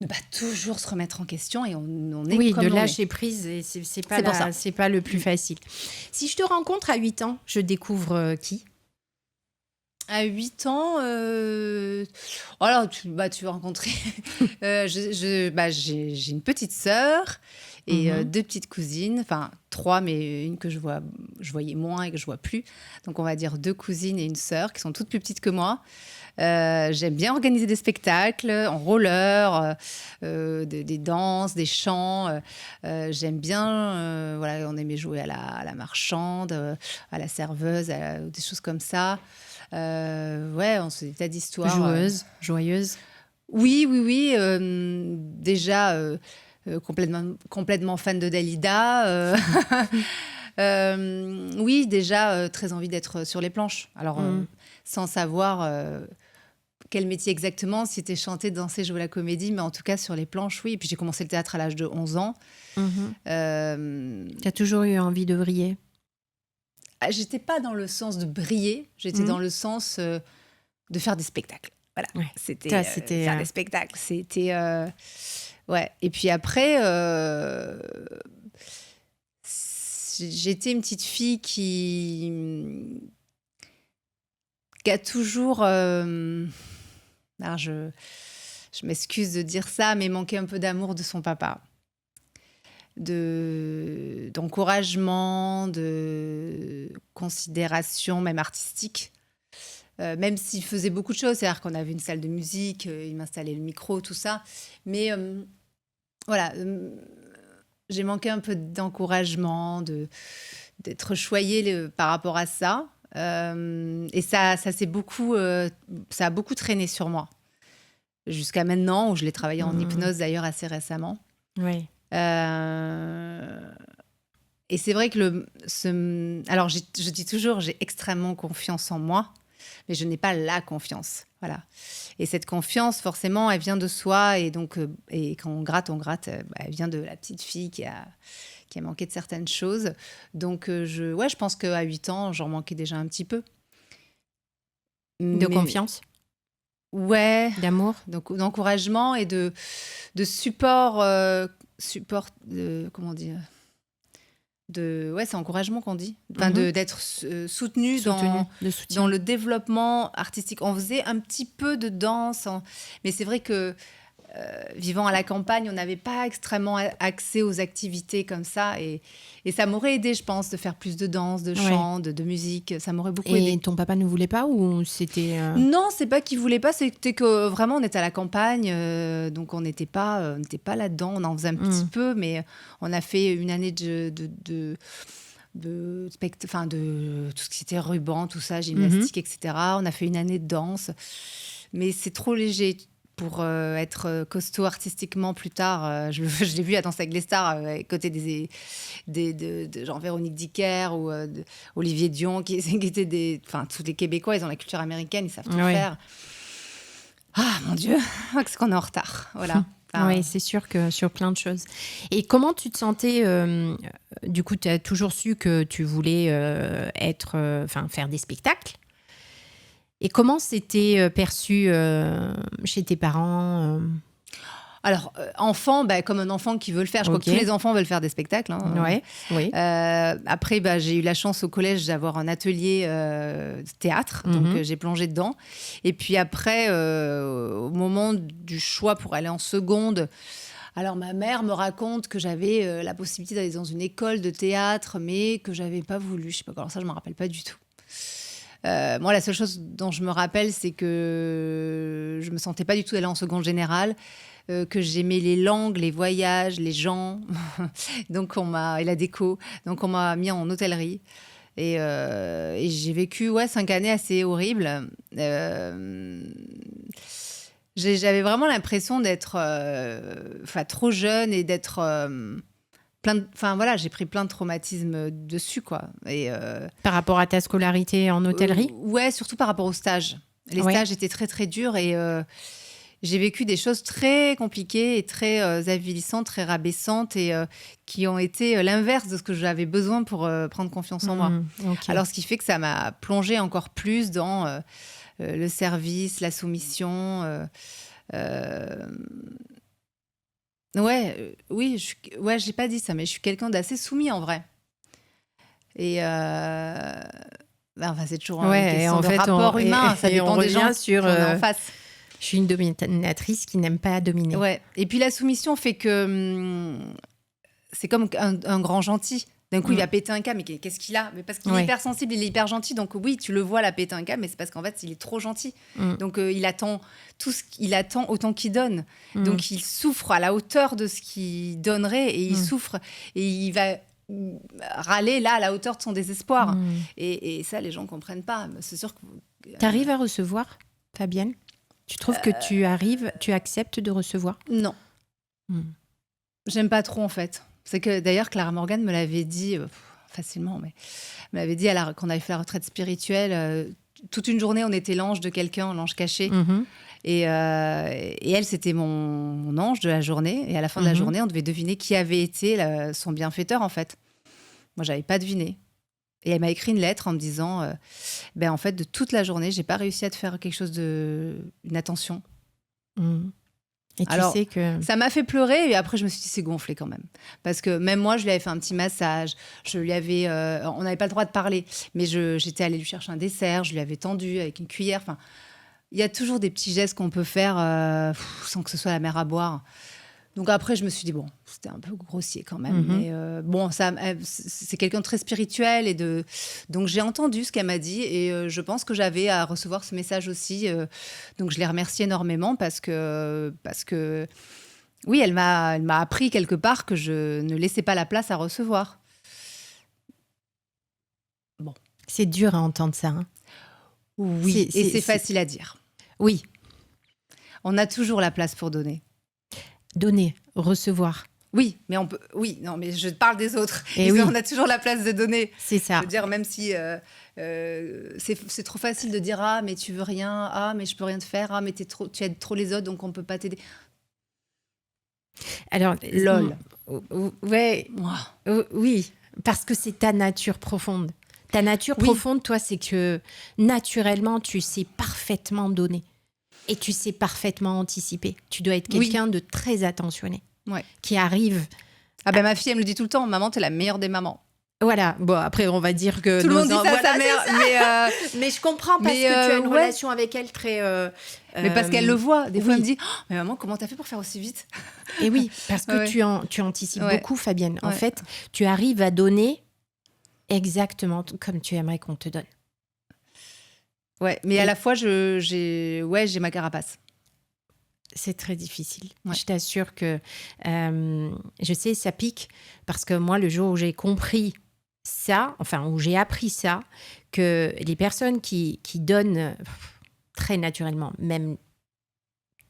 ne pas toujours se remettre en question et on est oui, comme de on lâcher est. prise, et c'est pas le plus facile. Si je te rencontre à 8 ans, je découvre qui ? À 8 ans, alors tu vas rencontrer. J'ai une petite sœur et 2 petites cousines, enfin 3, mais une que je voyais moins et que je vois plus. Donc on va dire 2 cousines et une sœur qui sont toutes plus petites que moi. J'aime bien organiser des spectacles en roller, des danses, des chants. J'aime bien, on aimait jouer à la marchande, à la serveuse, des choses comme ça. On se fait des tas d'histoires. Joueuse, joyeuse. Oui. Déjà, complètement fan de Dalida. Oui, déjà, très envie d'être sur les planches. Alors, sans savoir quel métier exactement, si c'était chanter, danser, jouer la comédie, mais en tout cas, sur les planches, oui. Et puis, j'ai commencé le théâtre à l'âge de 11 ans. Tu as toujours eu envie de briller ? J'étais pas dans le sens de briller, j'étais dans le sens de faire des spectacles. Voilà, c'était faire des spectacles. C'était Et puis après, j'étais une petite fille qui a toujours. Alors je m'excuse de dire ça, mais manquait un peu d'amour de son papa. D'encouragement, de considération, même artistique. Même s'il faisait beaucoup de choses, c'est-à-dire qu'on avait une salle de musique, il m'installait le micro, tout ça. Mais j'ai manqué un peu d'encouragement, d'être choyée par rapport à ça. Et ça a beaucoup traîné sur moi. Jusqu'à maintenant, où je l'ai travaillé en hypnose d'ailleurs assez récemment. Oui. Et c'est vrai que alors je dis toujours, j'ai extrêmement confiance en moi, mais je n'ai pas la confiance. Voilà. Et cette confiance, forcément, elle vient de soi. Et donc, et quand on gratte, elle vient de la petite fille qui a manqué de certaines choses. Donc, je pense qu'à 8 ans, j'en manquais déjà un petit peu. De Mais, confiance, ouais, d'amour. donc d'encouragement et de support, comment dire, ouais, c'est encouragement qu'on dit. Enfin, d'être soutenu De soutien. dans le développement artistique. On faisait un petit peu de danse, mais c'est vrai que vivant à la campagne, on n'avait pas extrêmement accès aux activités comme ça. Et ça m'aurait aidé, je pense, de faire plus de danse, de chant, de musique. Ça m'aurait beaucoup aidé. Et ton papa ne voulait pas ou c'était... Non, c'est pas qu'il voulait pas, c'était que vraiment on était à la campagne, donc on n'était pas là-dedans. On en faisait un petit peu, mais on a fait une année de tout ce qui était ruban, tout ça, gymnastique, etc. On a fait une année de danse, mais c'est trop léger pour être costaud artistiquement plus tard. Je l'ai vu à Danse avec les stars, à côté de genre Véronique Dicker ou Olivier Dion, qui étaient enfin, tous les Québécois, ils ont la culture américaine, ils savent tout faire. Ah, mon Dieu, qu'est-ce qu'on est en retard. Voilà. Oui, c'est sûr que sur plein de choses. Et comment tu te sentais du coup, tu as toujours su que tu voulais faire des spectacles. Et comment c'était perçu chez tes parents Alors, enfant, comme un enfant qui veut le faire. Je crois que tous les enfants veulent faire des spectacles. Hein. Oui. Après, j'ai eu la chance au collège d'avoir un atelier théâtre. Donc, j'ai plongé dedans. Et puis après, au moment du choix pour aller en seconde, alors ma mère me raconte que j'avais la possibilité d'aller dans une école de théâtre, mais que j'avais pas voulu. Je sais pas, alors ça, je me rappelle pas du tout. Moi, la seule chose dont je me rappelle, c'est que je me sentais pas du tout d'aller en seconde générale, que j'aimais les langues, les voyages, les gens, donc et la déco. Donc on m'a mis en hôtellerie. Et j'ai vécu 5 années assez horribles. J'avais vraiment l'impression d'être trop jeune et d'être j'ai pris plein de traumatismes dessus, quoi. Et par rapport à ta scolarité en hôtellerie ouais, surtout par rapport aux stages. Les stages étaient très très durs et j'ai vécu des choses très compliquées et très avilissantes, très rabaissantes et qui ont été l'inverse de ce que j'avais besoin pour prendre confiance en moi. Okay. Alors, ce qui fait que ça m'a plongée encore plus dans le service, la soumission. Oui, j'ai pas dit ça, mais je suis quelqu'un d'assez soumis en vrai. Et c'est toujours une question de rapport humain, ça dépend des gens sur, qu'on a en face. Je suis une dominatrice qui n'aime pas dominer. Ouais. Et puis la soumission fait que c'est comme un grand gentil. D'un coup, il va péter un câble, mais qu'est-ce qu'il a? Mais parce qu'il est hyper sensible, il est hyper gentil. Donc oui, tu le vois là péter un câble, mais c'est parce qu'en fait, il est trop gentil. Donc il attend autant qu'il donne. Donc il souffre à la hauteur de ce qu'il donnerait et il souffre et il va râler là à la hauteur de son désespoir. Et ça, les gens ne comprennent pas. C'est sûr que tu arrives à recevoir, Fabienne? Tu trouves que tu acceptes de recevoir? Non. J'aime pas trop, en fait. C'est que d'ailleurs, Clara Morgan me l'avait dit facilement, mais me l'avait dit quand on avait fait la retraite spirituelle. Toute une journée, on était l'ange de quelqu'un, l'ange caché. Et elle, c'était mon ange de la journée. Et à la fin de la journée, on devait deviner qui avait été son bienfaiteur, en fait. Moi, j'avais pas deviné. Et elle m'a écrit une lettre en me disant en fait, de toute la journée, j'ai pas réussi à te faire quelque chose une attention. Et alors, tu sais que ça m'a fait pleurer et après je me suis dit c'est gonflé quand même parce que même moi je lui avais fait un petit massage, on n'avait pas le droit de parler, mais j'étais allée lui chercher un dessert, je lui avais tendu avec une cuillère. Enfin, il y a toujours des petits gestes qu'on peut faire sans que ce soit la mer à boire. Donc après, je me suis dit, bon, c'était un peu grossier quand même. Mais c'est quelqu'un de très spirituel. Donc j'ai entendu ce qu'elle m'a dit et je pense que j'avais à recevoir ce message aussi. Donc je l'ai remerciée énormément parce que oui, elle m'a appris quelque part que je ne laissais pas la place à recevoir. Bon. C'est dur à entendre ça. Hein. Oui, et c'est facile à dire. Oui. On a toujours la place pour donner. Donner, recevoir. Oui, mais on peut. Oui, non, mais je parle des autres. Et oui. On a toujours la place de donner. C'est ça. Je veux dire, même si c'est trop facile de dire ah, mais tu veux rien, ah, mais je peux rien te faire, ah, mais tu aides trop les autres, donc on peut pas t'aider. Alors, Lol. Ouais, Moi. oui, parce que c'est ta nature profonde. Ta nature Oui. profonde, toi, c'est que naturellement, tu sais parfaitement donner et tu sais parfaitement anticiper. Tu dois être quelqu'un de très attentionné, Ouais. qui arrive. Ah ben ma fille, elle me le dit tout le temps. Maman, t'es la meilleure des mamans. Voilà. Bon, après, on va dire que Tout le monde dit ça à voilà, sa mère, c'est ça. Mais je comprends parce que tu as une ouais. relation avec elle très. Mais parce qu'elle le voit. Des fois, oui. elle me dit oh, mais maman, comment t'as fait pour faire aussi vite? Et oui, parce que Ouais. tu anticipes Ouais. beaucoup, Fabienne. En Ouais. fait, tu arrives à donner exactement comme tu aimerais qu'on te donne. Ouais, mais Et- à la fois, j'ai ma carapace. C'est très difficile. Ouais. Je t'assure que je sais, ça pique parce que moi, le jour où j'ai compris ça, enfin, où j'ai appris ça, que les personnes qui donnent très naturellement, même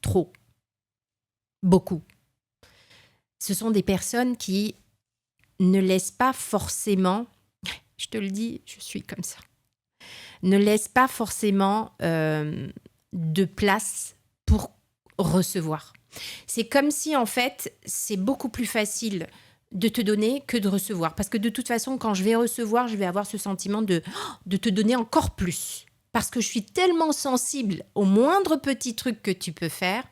trop, beaucoup, ce sont des personnes qui ne laissent pas forcément, je te le dis, je suis comme ça, ne laissent pas forcément de place pour recevoir. C'est comme si, en fait, c'est beaucoup plus facile de te donner que de recevoir. Parce que de toute façon, quand je vais recevoir, je vais avoir ce sentiment de te donner encore plus. Parce que je suis tellement sensible au moindre petit truc que tu peux faire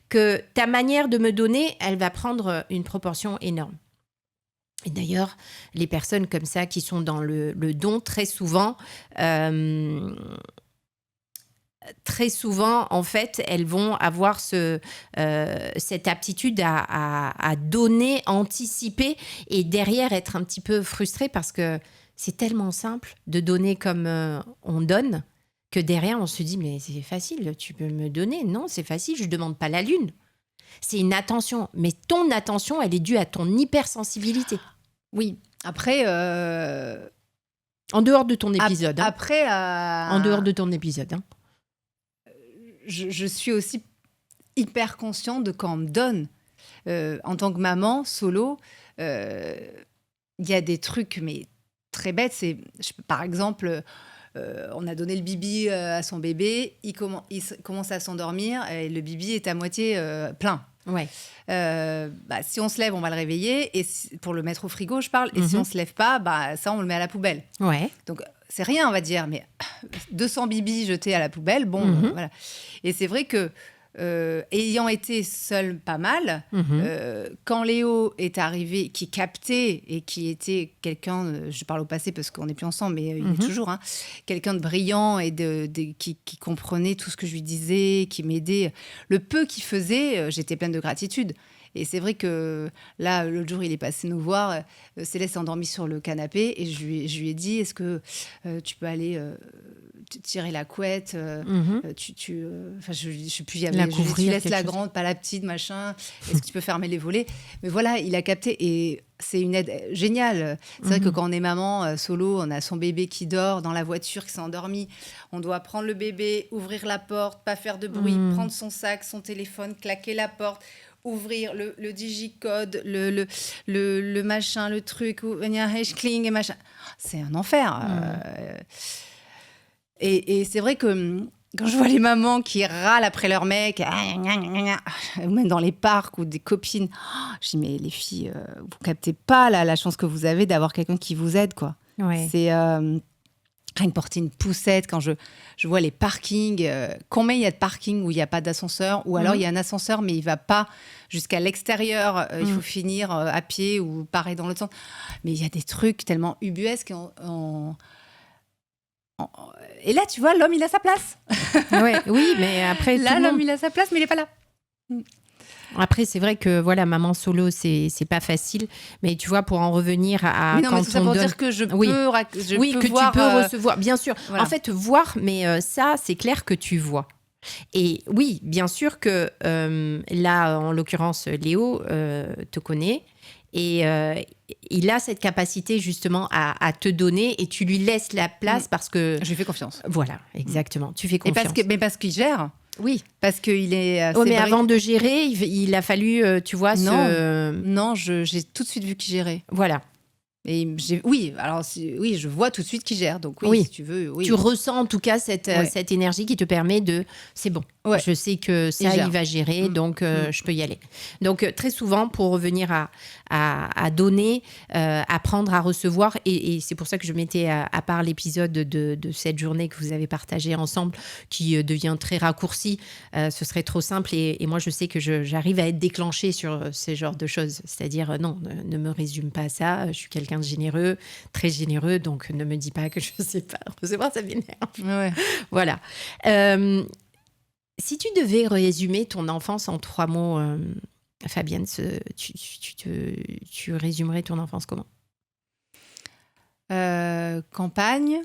que ta manière de me donner, elle va prendre une proportion énorme. Et d'ailleurs, les personnes comme ça qui sont dans le don, très souvent, en fait, elles vont avoir cette aptitude à donner, à anticiper et derrière être un petit peu frustrée parce que c'est tellement simple de donner comme on donne que derrière, on se dit « mais c'est facile, tu peux me donner ». Non, c'est facile, je ne demande pas la lune. C'est une attention, mais ton attention, elle est due à ton hypersensibilité. Oui. Après... En dehors de ton épisode. Après... En dehors de ton épisode. Hein. Je suis aussi hyper consciente de quand on me donne. En tant que maman, solo, il y a des trucs mais très bêtes. Par exemple, on a donné le bibi à son bébé, il commence à s'endormir et le bibi est à moitié plein. Ouais. Si on se lève, on va le réveiller et pour le mettre au frigo, je parle. Et si on se lève pas, ça, on le met à la poubelle. Ouais. Donc, c'est rien, on va dire, mais 200 bibis jetés à la poubelle, bon, voilà. Et c'est vrai que, ayant été seule pas mal, quand Léo est arrivé, qui captait et qui était quelqu'un, je parle au passé parce qu'on n'est plus ensemble, mais il est toujours, quelqu'un de brillant et qui comprenait tout ce que je lui disais, qui m'aidait. Le peu qu'il faisait, j'étais pleine de gratitude. Et c'est vrai que là, l'autre jour, il est passé nous voir. Céleste s'est endormie sur le canapé et je lui ai dit, est-ce que tu peux aller tirer la couette je sais plus, tu laisses la grande, pas la petite, machin. Est-ce que tu peux fermer les volets? Mais voilà, il a capté et c'est une aide géniale. C'est vrai que quand on est maman solo, on a son bébé qui dort dans la voiture, qui s'est endormi. On doit prendre le bébé, ouvrir la porte, pas faire de bruit, prendre son sac, son téléphone, claquer la porte, ouvrir le digicode, le machin, le truc, Kling et machin. C'est un enfer. Et c'est vrai que quand je vois les mamans qui râlent après leur mec, ou même dans les parcs ou des copines, je dis mais les filles, vous captez pas là, la chance que vous avez d'avoir quelqu'un qui vous aide, quoi. Ouais. C'est rien que porter une poussette quand je vois les parkings, combien il y a de parkings où il n'y a pas d'ascenseur, ou alors il y a un ascenseur mais il va pas jusqu'à l'extérieur, il faut finir à pied ou pareil dans l'autre sens. Mais il y a des trucs tellement ubuesques et là, tu vois, l'homme, il a sa place. Ouais, oui, mais après... Là, l'homme, il a sa place, mais il n'est pas là. Après, c'est vrai que voilà, maman solo, c'est pas facile. Mais tu vois, pour en revenir à mais non, quand mais tout ça on pour donne... dire que je peux que voir, tu peux recevoir, bien sûr. Voilà. En fait, voir, mais ça, c'est clair que tu vois. Et oui, bien sûr que là, en l'occurrence, Léo te connaît. Et il a cette capacité justement à te donner et tu lui laisses la place parce que... Je lui fais confiance. Voilà, exactement. Tu fais confiance. Mais parce qu'il gère. Oui. Parce qu'il est... mais avant de gérer, il a fallu, tu vois, Non, j'ai tout de suite vu qu'il gérait. Voilà. Et oui, alors oui, je vois tout de suite qui gère. Donc Oui. si tu veux, oui. Tu ressens en tout cas cette énergie qui te permet de... C'est bon, je sais que ça, il va gérer, donc je peux y aller. Donc très souvent, pour revenir à donner, apprendre à recevoir, et c'est pour ça que je mettais à part l'épisode de cette journée que vous avez partagé ensemble, qui devient très raccourci, ce serait trop simple. Et moi, je sais que j'arrive à être déclenchée sur ces genres de choses. C'est-à-dire, non, ne me résume pas à ça. Je suis quelqu'un de généreux, très généreux, donc ne me dis pas que je ne sais pas recevoir, ça m'énerve. Ouais. Voilà. Si tu devais résumer ton enfance en 3 mots, Fabienne, tu résumerais ton enfance comment ? Campagne,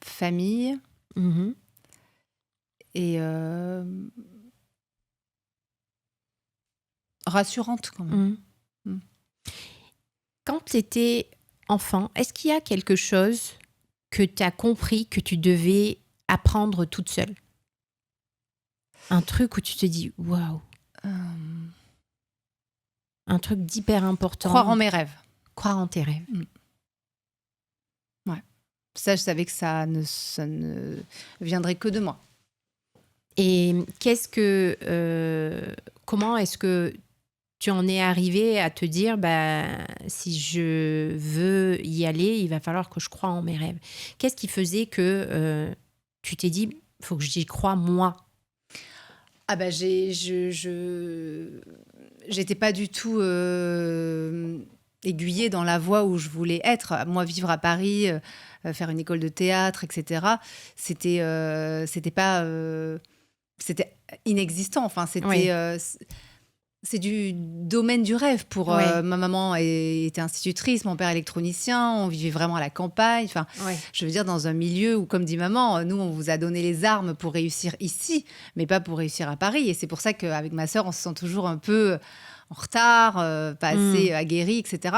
famille et rassurante quand même. Quand tu étais enfant, est-ce qu'il y a quelque chose que tu as compris que tu devais apprendre toute seule ? Un truc où tu te dis waouh, un truc d'hyper important. Croire en mes rêves. Croire en tes rêves. Ouais. Ça, je savais que ça ne viendrait que de moi. Et comment est-ce que tu en es arrivé à te dire, si je veux y aller, il va falloir que je croie en mes rêves. Qu'est-ce qui faisait que tu t'es dit, il faut que j'y croie moi ? J'étais pas du tout aiguillée dans la voie où je voulais être. Moi, vivre à Paris, faire une école de théâtre, etc., c'était inexistant. Enfin, c'est du domaine du rêve pour ma maman était institutrice, mon père électronicien, on vivait vraiment à la campagne. Enfin, je veux dire dans un milieu où, comme dit maman, nous on vous a donné les armes pour réussir ici, mais pas pour réussir à Paris. Et c'est pour ça qu'avec ma sœur, on se sent toujours un peu en retard, pas assez aguerri, etc.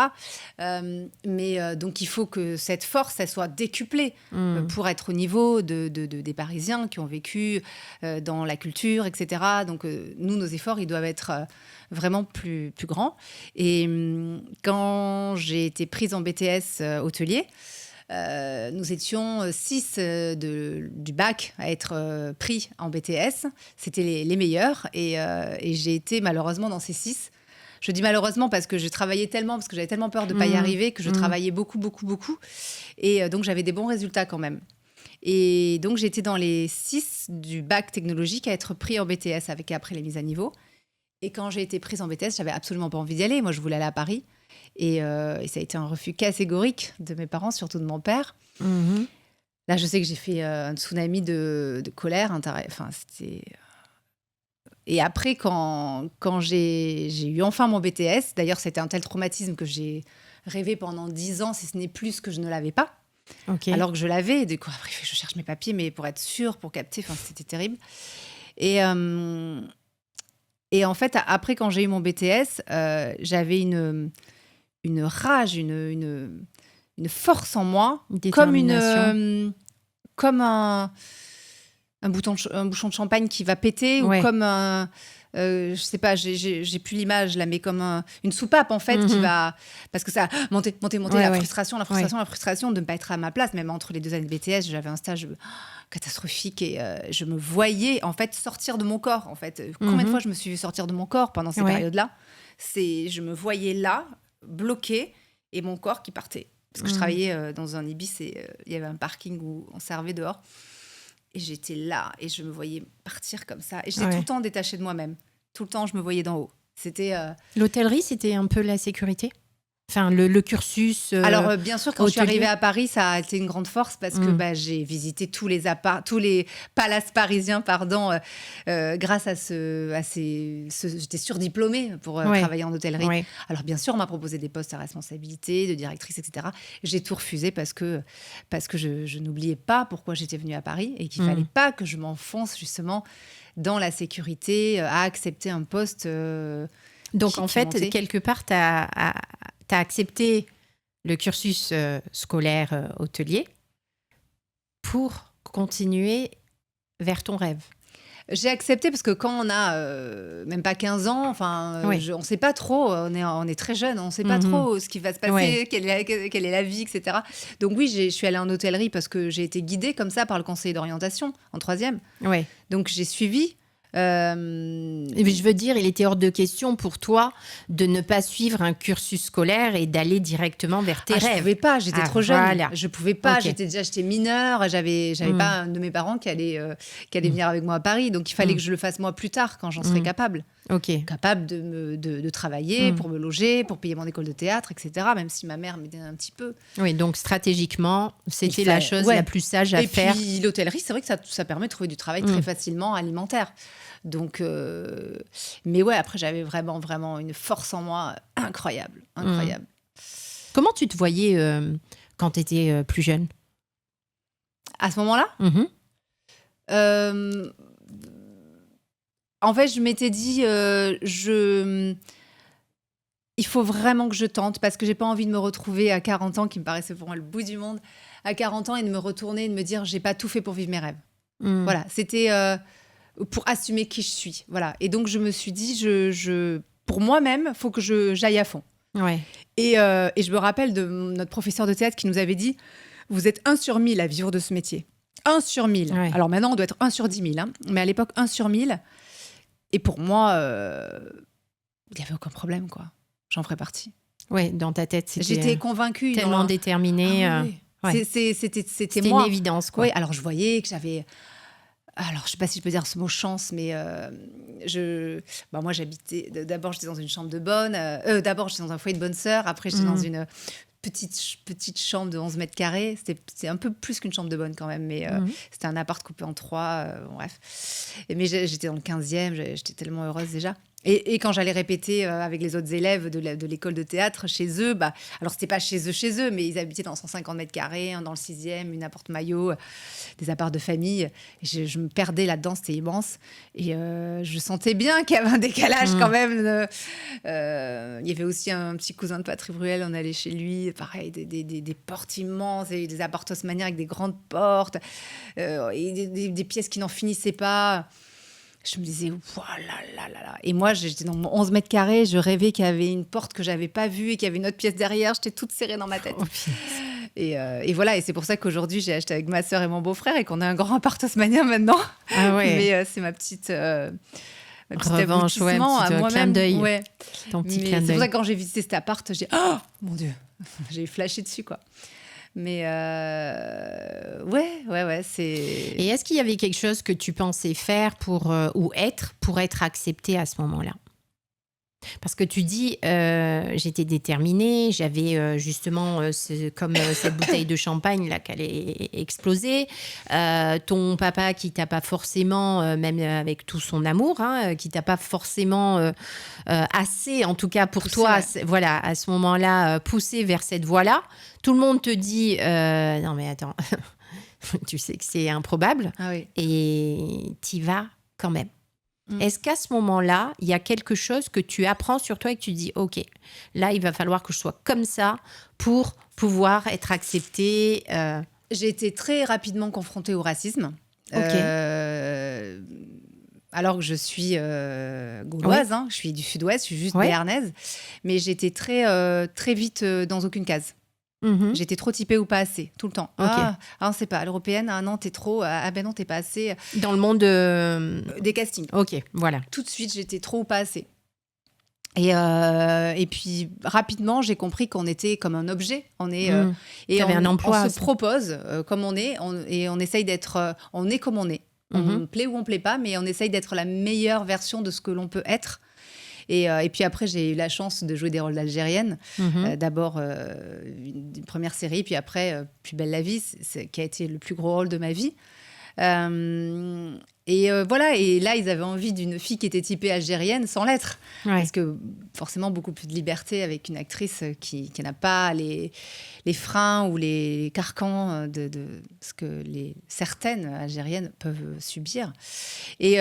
Donc il faut que cette force, elle soit décuplée pour être au niveau des Parisiens qui ont vécu dans la culture, etc. Donc nous, nos efforts, ils doivent être vraiment plus grands. Et quand j'ai été prise en BTS hôtelier, nous étions 6 du bac à être pris en BTS. C'était les meilleurs. Et j'ai été malheureusement dans ces 6. Je dis malheureusement parce que je travaillais tellement, parce que j'avais tellement peur de ne pas y arriver, que je travaillais beaucoup. Et donc, j'avais des bons résultats quand même. Et donc, j'étais dans les 6 du bac technologique à être pris en BTS avec après les mises à niveau. Et quand j'ai été prise en BTS, j'avais absolument pas envie d'y aller. Moi, je voulais aller à Paris. Et ça a été un refus catégorique de mes parents, surtout de mon père. Là, je sais que j'ai fait un tsunami de colère. Enfin, c'était... Et après, quand j'ai eu enfin mon BTS, d'ailleurs, c'était un tel traumatisme que j'ai rêvé pendant 10 ans, si ce n'est plus, que je ne l'avais pas. Alors que je l'avais. Et du coup, après, je cherche mes papiers, mais pour être sûre, pour capter, enfin, c'était terrible. Et en fait, après, quand j'ai eu mon BTS, j'avais une rage, une force en moi, comme un bouchon de champagne qui va péter, ou comme je sais pas, j'ai plus l'image là, mais comme une soupape en fait qui va, parce que ça monter la frustration de ne pas être à ma place. Même entre les 2 années de BTS, j'avais un stage catastrophique et je me voyais en fait sortir de mon corps. En fait, combien de fois je me suis vue sortir de mon corps pendant ces périodes-là. Je me voyais là, bloquée, et mon corps qui partait. Parce que je travaillais dans un Ibis et il y avait un parking où on servait dehors. Et j'étais là et je me voyais partir comme ça. Et j'étais tout le temps détachée de moi-même. Tout le temps, je me voyais d'en haut. C'était l'hôtellerie, c'était un peu la sécurité ? Enfin, le cursus Alors, bien sûr, quand je suis arrivée à Paris, ça a été une grande force parce que j'ai visité tous les palaces parisiens, grâce à j'étais surdiplômée pour travailler en hôtellerie. Alors, bien sûr, on m'a proposé des postes à responsabilité, de directrice, etc. J'ai tout refusé parce que je n'oubliais pas pourquoi j'étais venue à Paris et qu'il ne fallait pas que je m'enfonce justement dans la sécurité, à accepter un poste. Donc, en fait, montait. Quelque part, tu as accepté le cursus scolaire hôtelier pour continuer vers ton rêve. J'ai accepté parce que quand on a même pas 15 ans, enfin, Oui. on ne sait pas trop, on est très jeune, on ne sait pas Mhm. trop ce qui va se passer, Ouais. quelle est la vie, etc. Donc oui, je suis allée en hôtellerie parce que j'ai été guidée comme ça par le conseiller d'orientation en troisième. Ouais. Donc j'ai suivi. Mais je veux dire, il était hors de question pour toi de ne pas suivre un cursus scolaire et d'aller directement vers tes Je rêves. pouvais pas, j'étais trop jeune. Voilà. Je pouvais pas, Ok. j'étais mineure, j'avais pas un de mes parents qui allait venir avec moi à Paris, donc il fallait que je le fasse moi plus tard quand j'en serais capable. Ok. Capable de travailler pour me loger, pour payer mon école de théâtre, etc. Même si ma mère m'aidait un petit peu. Oui, donc stratégiquement, c'était Il la fallait- chose ouais. la plus sage à Et faire. puis l'hôtellerie, c'est vrai que ça permet de trouver du travail très facilement alimentaire. Donc, mais ouais, après j'avais vraiment, vraiment une force en moi incroyable, incroyable. Comment tu te voyais quand tu étais plus jeune? À ce moment-là, Mhm. en fait, je m'étais dit, il faut vraiment que je tente parce que j'ai pas envie de me retrouver à 40 ans, qui me paraissait pour moi le bout du monde, à 40 ans et de me retourner et de me dire, j'ai pas tout fait pour vivre mes rêves. Voilà, c'était pour assumer qui je suis. Voilà. Et donc, je me suis dit, pour moi-même, il faut que j'aille à fond. Ouais. Et je me rappelle de notre professeur de théâtre qui nous avait dit, vous êtes 1 sur 1000 à vivre de ce métier. 1 sur 1000. Ouais. Alors maintenant, on doit être 1 sur 10 000. Hein. Mais à l'époque, 1 sur 1000. Et pour moi, il n'y avait aucun problème, quoi. J'en ferais partie. Ouais, dans ta tête, c'était J'étais convaincue. tellement déterminée. Ah, oui, oui. ouais. C'était C'était moi. une évidence, quoi. Oui, alors je voyais que j'avais... Alors, je sais pas si je peux dire ce mot chance, mais moi, j'habitais... D'abord, j'étais dans une chambre de bonne. D'abord, j'étais dans un foyer de bonne sœur. Après, j'étais dans une petite chambre de 11 mètres carrés. C'était un peu plus qu'une chambre de bonne quand même, mais c'était un appart coupé en 3. Bref. Mais j'étais dans le 15e. J'étais tellement heureuse déjà. Et quand j'allais répéter avec les autres élèves de l'école de théâtre chez eux, alors c'était pas chez eux, mais ils habitaient dans 150 mètres carrés, dans le 6e, une appart-maillot, des apparts de famille. Et je me perdais là-dedans, c'était immense. Et je sentais bien qu'il y avait un décalage quand même. Il y avait aussi un petit cousin de Patrick Bruel, on allait chez lui, pareil, des portes immenses, et des apparts haussmanniens avec des grandes portes, et des pièces qui n'en finissaient pas. Je me disais, là. Et moi, j'étais dans mon 11 mètres carrés, je rêvais qu'il y avait une porte que j'avais pas vue et qu'il y avait une autre pièce derrière. J'étais toute serrée dans ma tête. Et voilà, et c'est pour ça qu'aujourd'hui, j'ai acheté avec ma sœur et mon beau-frère et qu'on a un grand appart haussmannien maintenant. Ah ouais. Mais c'est ma petite revanche, ouais, aboutissement à moi-même. clin d'œil. Ouais. Ton petit Mais clin c'est d'œil. pour ça que quand j'ai visité cet appart, j'ai oh mon Dieu, j'ai flashé dessus, quoi. Mais ouais, c'est... Et est-ce qu'il y avait quelque chose que tu pensais faire pour être acceptée à ce moment-là? Parce que tu dis, j'étais déterminée, j'avais justement comme cette bouteille de champagne là qui allait exploser. Ton papa qui t'a pas forcément, même avec tout son amour, hein, qui t'a pas forcément assez, en tout cas pour Poussé, toi, ouais. voilà, à ce moment-là, poussé vers cette voie-là. Tout le monde te dit, non mais attends, tu sais que c'est improbable Ah oui. et t'y vas quand même. Est-ce qu'à ce moment-là, il y a quelque chose que tu apprends sur toi et que tu dis, OK, là, il va falloir que je sois comme ça pour pouvoir être acceptée J'ai été très rapidement confrontée au racisme. Ok. Alors que je suis gauloise, Ouais. hein, je suis du sud-ouest, je suis juste Ouais. béarnaise. Mais j'étais très vite dans aucune case. Mhm. J'étais trop typée ou pas assez, tout le temps. Ok. Ah, on sait pas, l'européenne, ah non, t'es trop, ah ben non, t'es pas assez. Dans le monde Des castings. Ok, voilà. Tout de suite, j'étais trop ou pas assez. Et puis, rapidement, j'ai compris qu'on était comme un objet. On est, et T'avais un emploi, on se ça. propose comme on est, et on essaye d'être... on est comme on est. On plaît ou on plaît pas, mais on essaye d'être la meilleure version de ce que l'on peut être. Et puis après, j'ai eu la chance de jouer des rôles d'Algérienne. D'abord, une première série, puis après, Plus belle la vie, qui a été le plus gros rôle de ma vie. Voilà, et là, ils avaient envie d'une fille qui était typée algérienne sans l'être. Ouais. Parce que forcément, beaucoup plus de liberté avec une actrice qui n'a pas les freins ou les carcans de ce que certaines algériennes peuvent subir. Et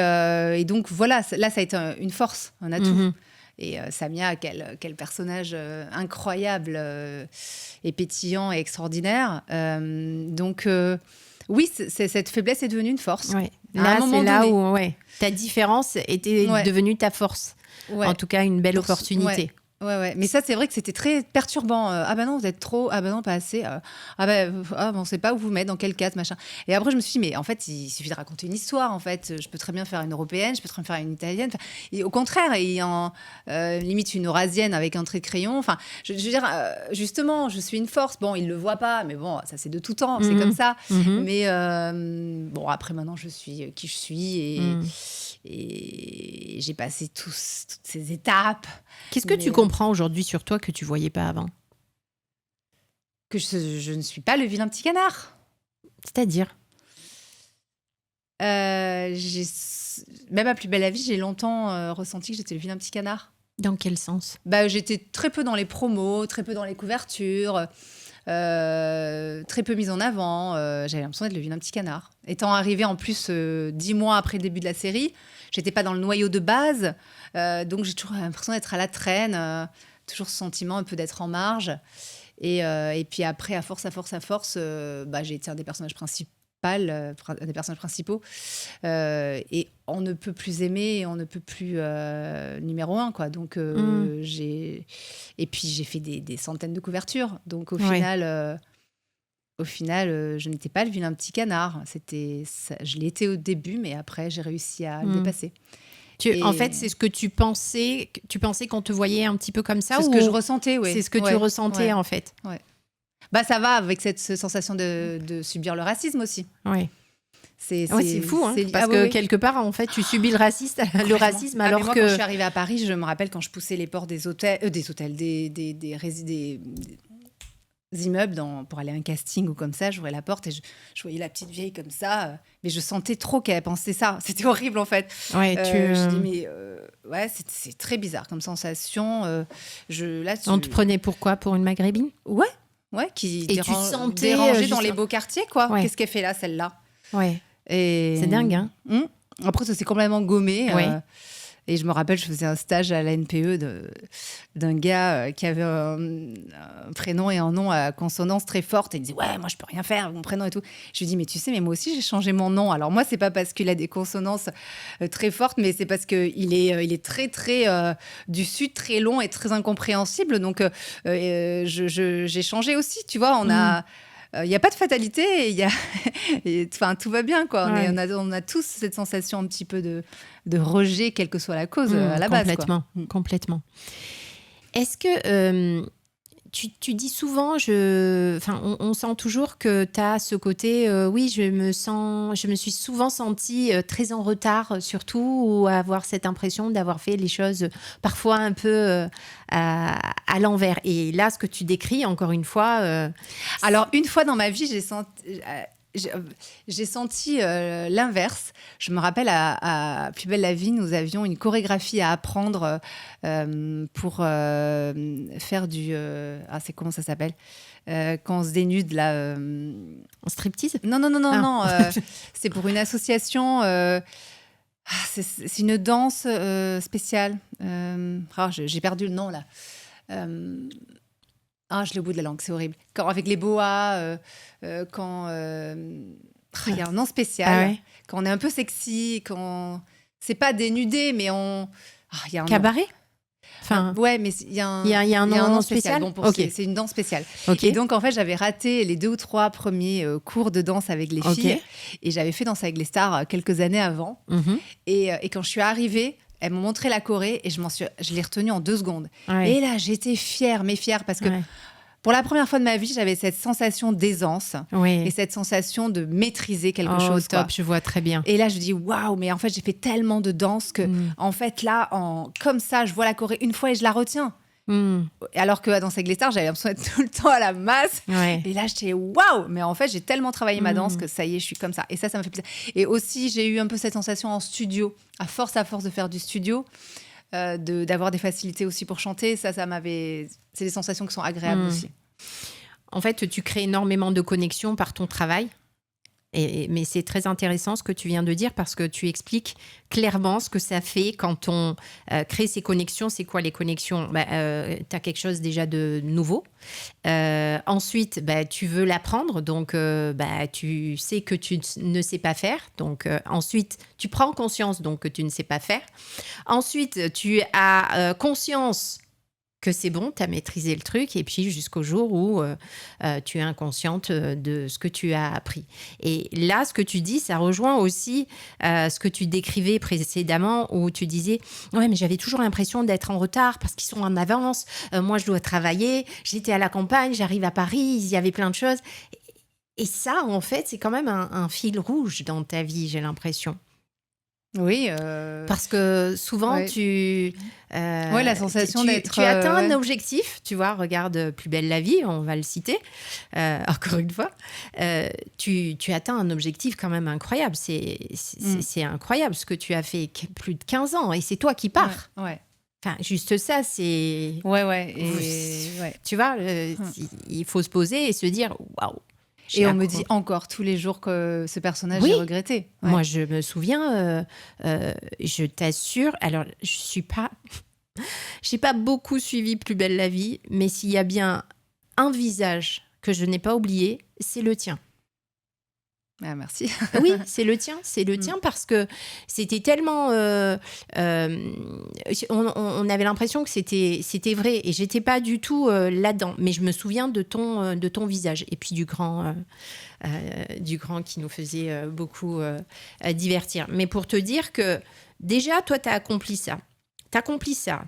donc, voilà, là, ça a été une force, un atout. Et Samia, quel personnage incroyable et pétillant et extraordinaire. Donc... oui, cette faiblesse est devenue une force. Ouais. À un Là, moment c'est là donné. où ta différence était Ouais. devenue ta force. Ouais. En tout cas, une belle opportunité. Ouais. Mais ça, c'est vrai que c'était très perturbant. Ah bah non, vous êtes trop. Ah bah non, pas assez. Ah bah, on sait pas où vous mettre, dans quel cadre, machin. Et après, je me suis dit, mais en fait, il suffit de raconter une histoire. En fait, je peux très bien faire une européenne, je peux très bien faire une italienne. Enfin, et au contraire, limite une eurasienne avec un trait de crayon. Enfin, je veux dire, justement, je suis une force. Bon, il le voit pas, mais bon, ça c'est de tout temps, c'est comme ça. Mais bon, après, maintenant, je suis qui je suis et j'ai passé toutes ces étapes. Qu'est-ce que tu comprends aujourd'hui sur toi que tu voyais pas avant? Que je ne suis pas le vilain petit canard. C'est-à-dire? Même à Plus belle la vie, j'ai longtemps ressenti que j'étais le vilain petit canard. Dans quel sens? J'étais très peu dans les promos, très peu dans les couvertures, très peu mise en avant. J'avais l'impression d'être le vilain petit canard. Étant arrivée en plus 10 mois après le début de la série, j'étais pas dans le noyau de base, donc j'ai toujours l'impression d'être à la traîne, toujours ce sentiment un peu d'être en marge. Et puis après, à force, j'ai été un des personnages principaux. Et on ne peut plus aimer, on ne peut plus numéro 1, quoi. Donc, et puis j'ai fait des centaines de couvertures. Donc au final, je n'étais pas le vilain petit canard. Je l'ai été au début, mais après, j'ai réussi à le dépasser. En fait, c'est ce que tu pensais. Tu pensais qu'on te voyait un petit peu comme ça? C'est ce que je ressentais, oui. C'est ce que tu ressentais, en fait. Ouais. Ça va avec cette sensation de subir le racisme aussi. Ouais. C'est fou, hein, parce que quelque part, en fait, tu subis le racisme alors mais moi, que... quand je suis arrivée à Paris, je me rappelle quand je poussais les portes des immeubles pour aller à un casting ou comme ça, j'ouvrais la porte et je voyais la petite vieille comme ça, mais je sentais trop qu'elle pensait ça. C'était horrible, en fait. Ouais, je dis, mais c'est très bizarre comme sensation. On te prenait pourquoi? Pour une maghrébine? Ouais, qui dérangeait dans les beaux quartiers, quoi. Ouais. Qu'est-ce qu'elle fait là, celle-là? Ouais. Et... C'est dingue, hein. Après, ça s'est complètement gommé. Ouais. Et je me rappelle, je faisais un stage à la NPE d'un gars qui avait un prénom et un nom à consonance très forte. Et il disait, ouais, moi, je peux rien faire avec mon prénom et tout. Je lui dis, mais tu sais, mais moi aussi, j'ai changé mon nom. Alors moi, c'est pas parce qu'il a des consonances très fortes, mais c'est parce qu'il est très, très du Sud, très long et très incompréhensible. Donc, j'ai changé aussi, tu vois. Il n'y a pas de fatalité, tout va bien, quoi. On a tous cette sensation un petit peu de rejet, quelle que soit la cause, à la base. Complètement. Est-ce que tu dis souvent, on sent toujours que tu as ce côté, oui, je me suis souvent sentie très en retard, surtout, ou avoir cette impression d'avoir fait les choses parfois un peu à l'envers. Et là, ce que tu décris, encore une fois... Alors, une fois dans ma vie, j'ai senti l'inverse. Je me rappelle, à Plus belle la vie, nous avions une chorégraphie à apprendre pour faire du... c'est comment ça s'appelle quand on se dénude, là... En striptease? Non. C'est pour une association... c'est une danse spéciale. J'ai perdu le nom, là. Je l'ai au bout de la langue, c'est horrible. Avec les boas, quand il y a un nom spécial, quand on est un peu sexy, quand c'est pas dénudé, mais il y a un cabaret. Ouais, mais il y a un nom spécial. Bon, c'est une danse spéciale. Okay. Et donc en fait, j'avais raté les 2 ou 3 premiers cours de danse avec les filles, et j'avais fait Danse avec les stars quelques années avant. Et quand je suis arrivée, elles m'ont montré la choré et je l'ai retenue en 2 secondes. Ouais. Et là, j'étais fière parce que pour la première fois de ma vie, j'avais cette sensation d'aisance et cette sensation de maîtriser quelque chose. Top, je vois très bien. Et là, je dis waouh, mais en fait, j'ai fait tellement de danse que, en fait, là, comme ça, je vois la choré une fois et je la retiens. Alors que dans Danse avec les stars, j'avais l'impression d'être tout le temps à la masse. Et là, j'étais waouh, mais en fait, j'ai tellement travaillé ma danse que ça y est, je suis comme ça. Et ça me fait plaisir. Et aussi, j'ai eu un peu cette sensation en studio, à force de faire du studio, d'avoir des facilités aussi pour chanter. C'est des sensations qui sont agréables aussi. En fait, tu crées énormément de connexions par ton travail. Mais c'est très intéressant ce que tu viens de dire parce que tu expliques clairement ce que ça fait quand on crée ces connexions. C'est quoi les connexions? Tu as quelque chose déjà de nouveau. Ensuite, tu veux l'apprendre, donc tu sais que tu ne sais pas faire. Donc ensuite, tu prends conscience donc que tu ne sais pas faire. Ensuite, tu as conscience que c'est bon, tu as maîtrisé le truc, et puis jusqu'au jour où tu es inconsciente de ce que tu as appris. Et là, ce que tu dis, ça rejoint aussi ce que tu décrivais précédemment, où tu disais « Ouais, mais j'avais toujours l'impression d'être en retard parce qu'ils sont en avance. Moi, je dois travailler. J'étais à la campagne, j'arrive à Paris, il y avait plein de choses. » Et ça, en fait, c'est quand même un fil rouge dans ta vie, j'ai l'impression. Oui. Parce que souvent, Ouais. Ouais, la sensation d'être. Tu atteins un Ouais. objectif, tu vois, regarde Plus belle la vie, on va le citer, encore une fois. Tu atteins un objectif quand même incroyable. C'est incroyable ce que tu as fait plus de 15 ans et c'est toi qui pars. Ouais. Enfin, juste ça, c'est... Ouais. Tu vois, il faut se poser et se dire « Waouh !» Et on me dit encore tous les jours que ce personnage est regretté. Ouais. Moi, je me souviens, je t'assure, alors j'ai pas beaucoup suivi Plus belle la vie, mais s'il y a bien un visage que je n'ai pas oublié, c'est le tien. Ah, merci. Oui, c'est le tien parce que c'était tellement... on avait l'impression que c'était vrai et j'étais pas du tout là-dedans. Mais je me souviens de ton visage et puis du grand qui nous faisait beaucoup divertir. Mais pour te dire que déjà, toi, tu as accompli ça.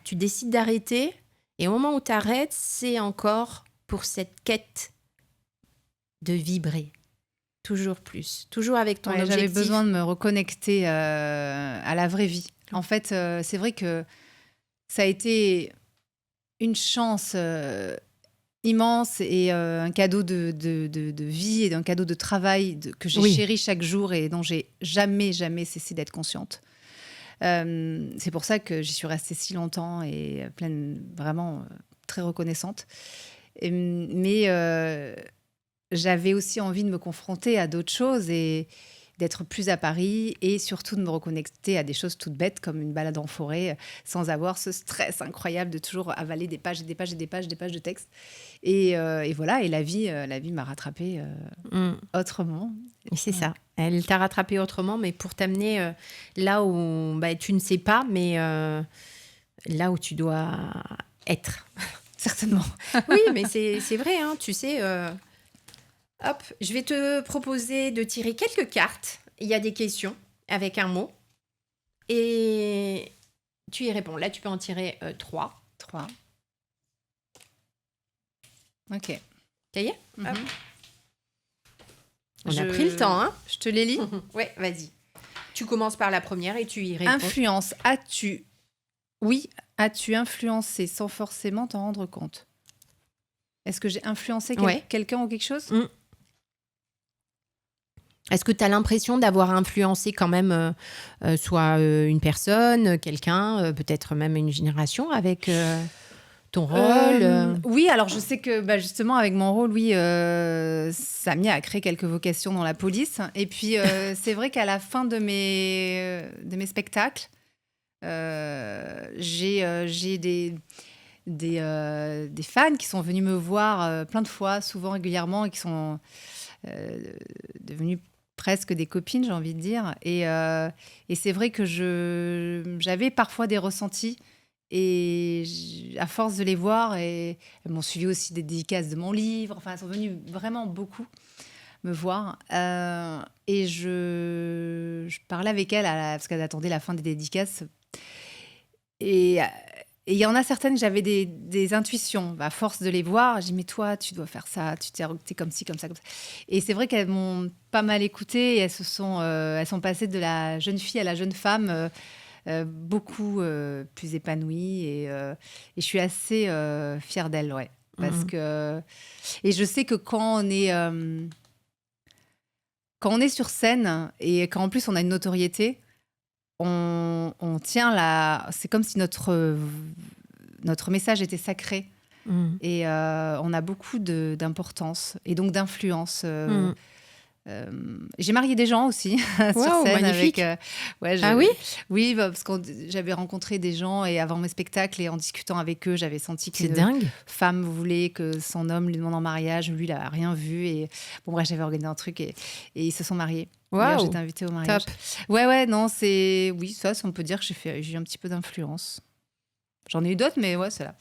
Tu décides d'arrêter et au moment où tu arrêtes, c'est encore pour cette quête de vibrer. Toujours plus, toujours avec ton objectif. J'avais besoin de me reconnecter à la vraie vie. En fait, c'est vrai que ça a été une chance immense et un cadeau de vie et d'un cadeau de travail que j'ai chéri chaque jour et dont j'ai jamais cessé d'être consciente. C'est pour ça que j'y suis restée si longtemps et vraiment très reconnaissante. Mais j'avais aussi envie de me confronter à d'autres choses et d'être plus à Paris et surtout de me reconnecter à des choses toutes bêtes comme une balade en forêt sans avoir ce stress incroyable de toujours avaler des pages et des pages et des pages de texte. Et voilà, et la vie m'a rattrapée autrement. Et c'est ça. Elle t'a rattrapée autrement, mais pour t'amener là où tu ne sais pas, mais là où tu dois être. Certainement. Oui, mais c'est vrai, hein, tu sais... Hop, je vais te proposer de tirer quelques cartes. Il y a des questions avec un mot. Et tu y réponds. Là, tu peux en tirer 3. 3. Ok. Ça y est ? Hop. On a pris le temps, hein ? Je te les lis ? Ouais, vas-y. Tu commences par la première et tu y réponds. Influence. As-tu influencé sans forcément t'en rendre compte ? Est-ce que j'ai influencé quelqu'un ou quelque chose ? Est-ce que tu as l'impression d'avoir influencé quand même soit une personne, quelqu'un, peut-être même une génération avec ton rôle Oui, alors je sais que justement avec mon rôle, oui, ça m'a créé quelques vocations dans la police. Et puis c'est vrai qu'à la fin de mes spectacles, j'ai des fans qui sont venus me voir plein de fois, souvent régulièrement, et qui sont devenus presque des copines, j'ai envie de dire. Et c'est vrai que j'avais parfois des ressentis. Et à force de les voir, et elles m'ont suivi aussi des dédicaces de mon livre. Enfin, elles sont venues vraiment beaucoup me voir. Et je parlais avec elles parce qu'elles attendaient la fin des dédicaces. Et il y en a certaines, j'avais des intuitions. À force de les voir, j'ai dit, mais toi, tu dois faire ça, t'es comme ci, comme ça, comme ça. Et c'est vrai qu'elles m'ont pas mal écoutée et elles sont passées de la jeune fille à la jeune femme, beaucoup plus épanouie. Et je suis assez fière d'elles, ouais. Parce que... Et je sais que quand on est sur scène et quand en plus on a une notoriété, on tient c'est comme si notre message était sacré. Et on a beaucoup d'importance et donc d'influence J'ai marié des gens aussi sur Waouh, scène magnifique. ouais, Ah oui? oui, parce que j'avais rencontré des gens et avant mes spectacles et en discutant avec eux, j'avais senti C'est qu'une dingue. femme voulait que son homme lui demande en mariage. Lui, il n'a rien vu. Et bon, bref, j'avais organisé un truc et ils se sont mariés. D'ailleurs, Waouh, j'étais invitée au mariage. top. Ouais, non, oui, ça, on peut dire que j'ai eu un petit peu d'influence. J'en ai eu d'autres, mais ouais, c'est là.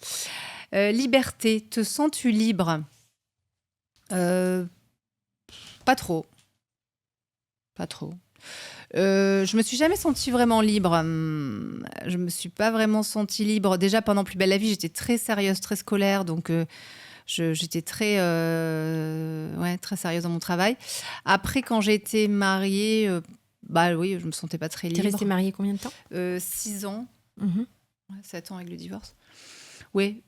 Liberté, te sens-tu libre? Pas trop. Pas trop. Je me suis jamais sentie vraiment libre. Je me suis pas vraiment sentie libre. Déjà, pendant Plus belle la vie, j'étais très sérieuse, très scolaire. Donc, j'étais très sérieuse dans mon travail. Après, quand j'ai été mariée, bah oui, je me sentais pas très T'es libre. restée mariée combien de temps? 6 ans. Mhm. 7 ans avec le divorce. Oui.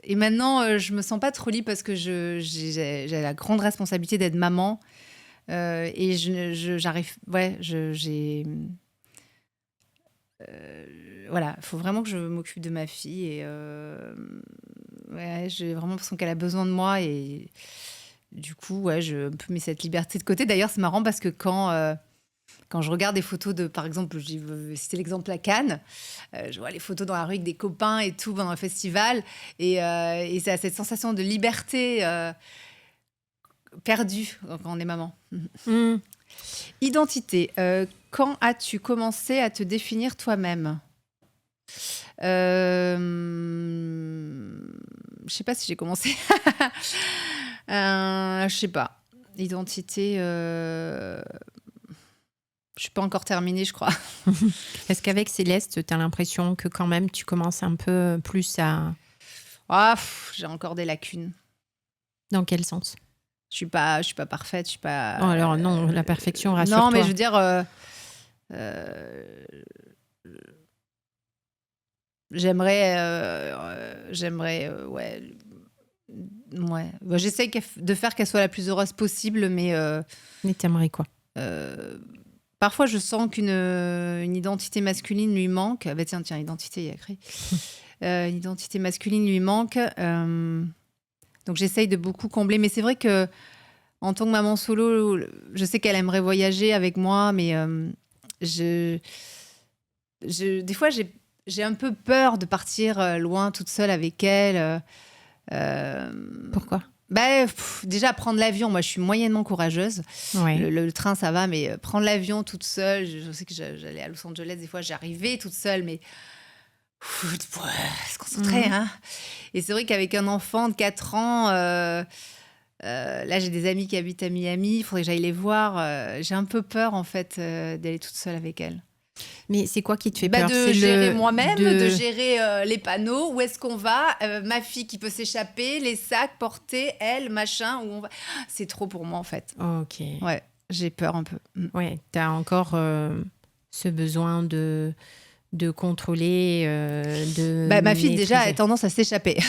Et maintenant, je me sens pas trop libre parce que j'ai la grande responsabilité d'être maman. Et j'arrive. Ouais, voilà, il faut vraiment que je m'occupe de ma fille. Et ouais, j'ai vraiment l'impression qu'elle a besoin de moi. Et du coup, ouais, je peux mettre cette liberté de côté. D'ailleurs, c'est marrant parce que quand je regarde des photos de, par exemple, c'était l'exemple à Cannes, je vois les photos dans la rue avec des copains et tout pendant le festival. Et ça a cette sensation de liberté perdue quand on est maman. Mhm. Identité. Quand as-tu commencé à te définir toi-même? Je sais pas si j'ai commencé. Je sais pas. Identité. Je suis pas encore terminée, je crois. Est-ce qu'avec Céleste, tu as l'impression que quand même tu commences un peu plus à... J'ai encore des lacunes. Dans quel sens? Je suis pas parfaite. Je suis pas. Oh, alors non, la perfection, Non, rassure-toi. mais je veux dire. J'aimerais, ouais. Ouais. Bah, j'essaye de faire qu'elle soit la plus heureuse possible, mais Mais t'aimerais quoi? parfois je sens une identité masculine lui manque. Ah bah tiens, identité, il y a écrit. Une identité masculine lui manque. Donc j'essaye de beaucoup combler. Mais c'est vrai que en tant que maman solo, je sais qu'elle aimerait voyager avec moi, mais des fois j'ai un peu peur de partir loin toute seule avec elle. Pourquoi? Déjà, prendre l'avion, moi je suis moyennement courageuse. Ouais. Le train, ça va, mais prendre l'avion toute seule, je sais que j'allais à Los Angeles, des fois j'arrivais toute seule, mais se concentrer. Hein. Et c'est vrai qu'avec un enfant de 4 ans, là j'ai des amis qui habitent à Miami, il faudrait que j'aille les voir. J'ai un peu peur en fait d'aller toute seule avec elle. Mais c'est quoi qui te fait peur? De C'est gérer moi-même, de gérer les panneaux, où est-ce qu'on va, ma fille qui peut s'échapper, les sacs portés, elle, machin, où on va. C'est trop pour moi en fait. Ok. Ouais, j'ai peur un peu. Ouais, t'as encore ce besoin de contrôler, de Ma fille déjà maîtriser. a tendance à s'échapper.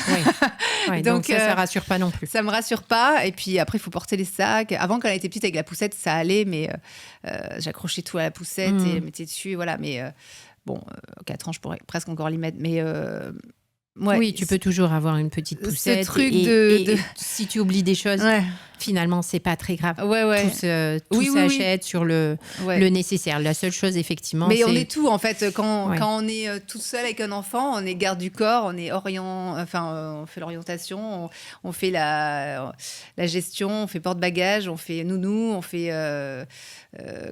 Ouais, donc ça rassure pas non plus. Ça me rassure pas. Et puis après, il faut porter les sacs. Avant, quand elle était petite avec la poussette, ça allait, mais j'accrochais tout à la poussette et elle mettait dessus. Voilà, mais 4 ans, je pourrais presque encore l'y mettre. Mais ouais, oui, tu peux toujours avoir une petite poussette. Ce truc et si tu oublies des choses, ouais. Finalement, c'est pas très grave. Ouais. Tout s'achète sur le nécessaire. La seule chose, effectivement, mais c'est... on est tout, en fait. Quand on est toute seule avec un enfant, on est garde du corps, on est on fait l'orientation, on fait la gestion, on fait porte-bagages, on fait nounou, on fait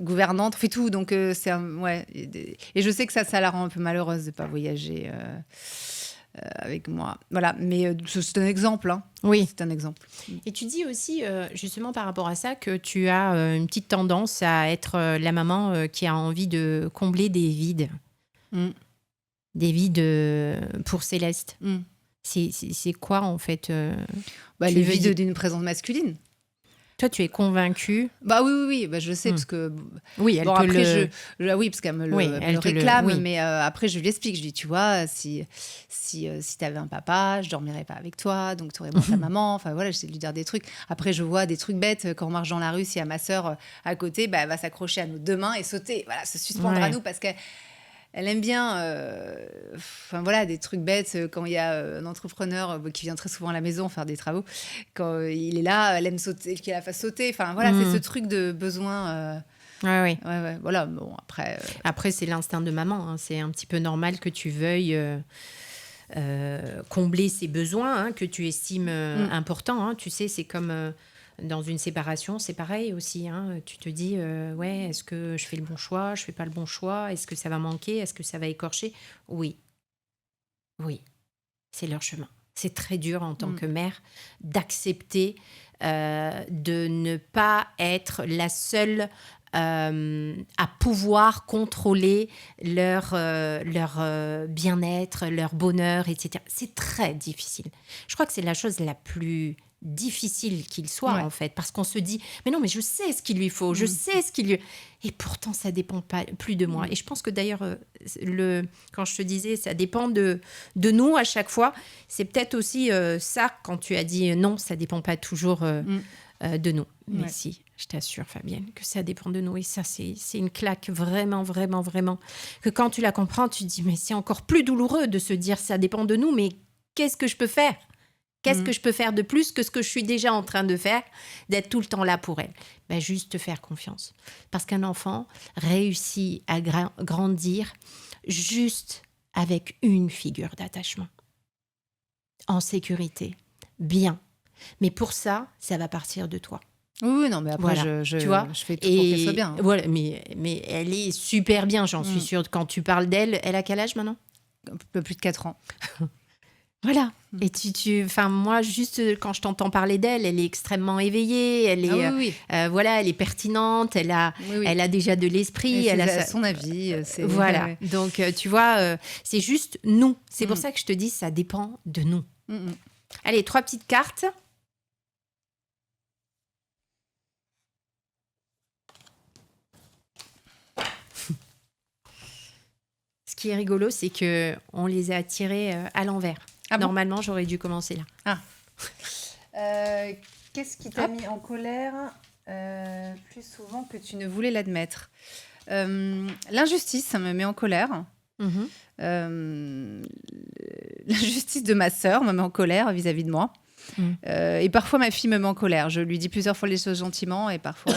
gouvernante, on fait tout. Donc, et je sais que ça la rend un peu malheureuse de pas voyager avec moi. Voilà, mais c'est un exemple. Hein. Oui. C'est un exemple. Et tu dis aussi, justement, par rapport à ça, que tu as une petite tendance à être la maman qui a envie de combler des vides. Des vides pour Céleste. C'est quoi, en fait les vides d'une présence masculine. Toi, tu es convaincue? Oui, je le sais parce que oui, elle oui, parce qu'elle me le réclame, mais après je lui explique, je lui dis, tu vois, si t'avais un papa, je dormirais pas avec toi, donc tu aurais moins ta maman. Enfin voilà, j'essaie de lui dire des trucs. Après je vois des trucs bêtes quand on marche dans la rue, s'il y a ma sœur à côté, elle va s'accrocher à nos deux mains et sauter, voilà, se suspendre à nous parce que elle aime bien, enfin voilà, des trucs bêtes, quand il y a, un entrepreneur, qui vient très souvent à la maison faire des travaux. Quand, il est là, elle aime sauter qu'il la fasse sauter. Enfin voilà, c'est ce Mmh. truc de besoin, Ouais, ouais. ouais, ouais, voilà, bon après, Après, c'est l'instinct de maman, hein. C'est un petit peu normal que tu veuilles, combler ses besoins, hein, que tu estimes, mmh, importants, hein. Tu sais, c'est comme, dans une séparation, c'est pareil aussi, hein. Tu te dis, «Ouais, est-ce que je fais le bon choix? Je fais pas le bon choix? Est-ce que ça va manquer? Est-ce que ça va écorcher?» Oui, oui, c'est leur chemin. C'est très dur en tant mmh, que mère d'accepter, de ne pas être la seule, à pouvoir contrôler leur bien-être, leur bonheur, et cetera. C'est très difficile. Je crois que c'est la chose la plus difficile qu'il soit, ouais, en fait, parce qu'on se dit: «Mais non, mais je sais ce qu'il lui faut, je mmh, sais ce qu'il lui» et pourtant ça dépend pas plus de moi. mmh, Et je pense que d'ailleurs, quand je te disais ça dépend de nous à chaque fois, c'est peut-être aussi, ça quand tu as dit, «Non, ça dépend pas toujours, mmh, de nous». Mais ouais. si, je t'assure Fabienne que ça dépend de nous et ça c'est une claque vraiment, vraiment, vraiment, que quand tu la comprends, tu te dis: «Mais c'est encore plus douloureux de se dire: "Ça dépend de nous", mais qu'est-ce que je peux faire? Qu'est-ce Mmh. que je peux faire de plus que ce que je suis déjà en train de faire, d'être tout le temps là pour elle?» Ben, juste te faire confiance. Parce qu'un enfant réussit à grandir juste avec une figure d'attachement, en sécurité, bien. Mais pour ça, ça va partir de toi. Oui, oui, non, mais après Voilà, tu vois? je fais tout pour qu'elle soit Et bien, hein. voilà, mais elle est super bien, j'en suis Mmh. sûre. Quand tu parles d'elle, elle a quel âge maintenant? Un peu plus de 4 ans. Voilà. Mmh. Et enfin, moi, juste quand je t'entends parler d'elle, elle est extrêmement éveillée, elle Ah est, oui, oui, voilà, elle est pertinente, oui, oui. elle a déjà de Et l'esprit, elle a c'est à sa, son avis, c'est ouais, voilà. ouais. Donc, tu vois, c'est juste nous. C'est pour Mmh. ça que je te dis, ça dépend de nous. Mmh mh. Allez, 3 petites cartes. Ce qui est rigolo, c'est que on les a tirées, à l'envers. Ah bon? Normalement, j'aurais dû commencer là. Ah. Qu'est-ce qui t'a Hop. mis en colère, plus souvent que tu ne voulais l'admettre? L'injustice, ça me met en colère. Mmh. Hem, l'injustice de ma sœur me met en colère vis-à-vis de moi, Mmh. et parfois ma fille me met en colère. Je lui dis plusieurs fois les choses gentiment et parfois,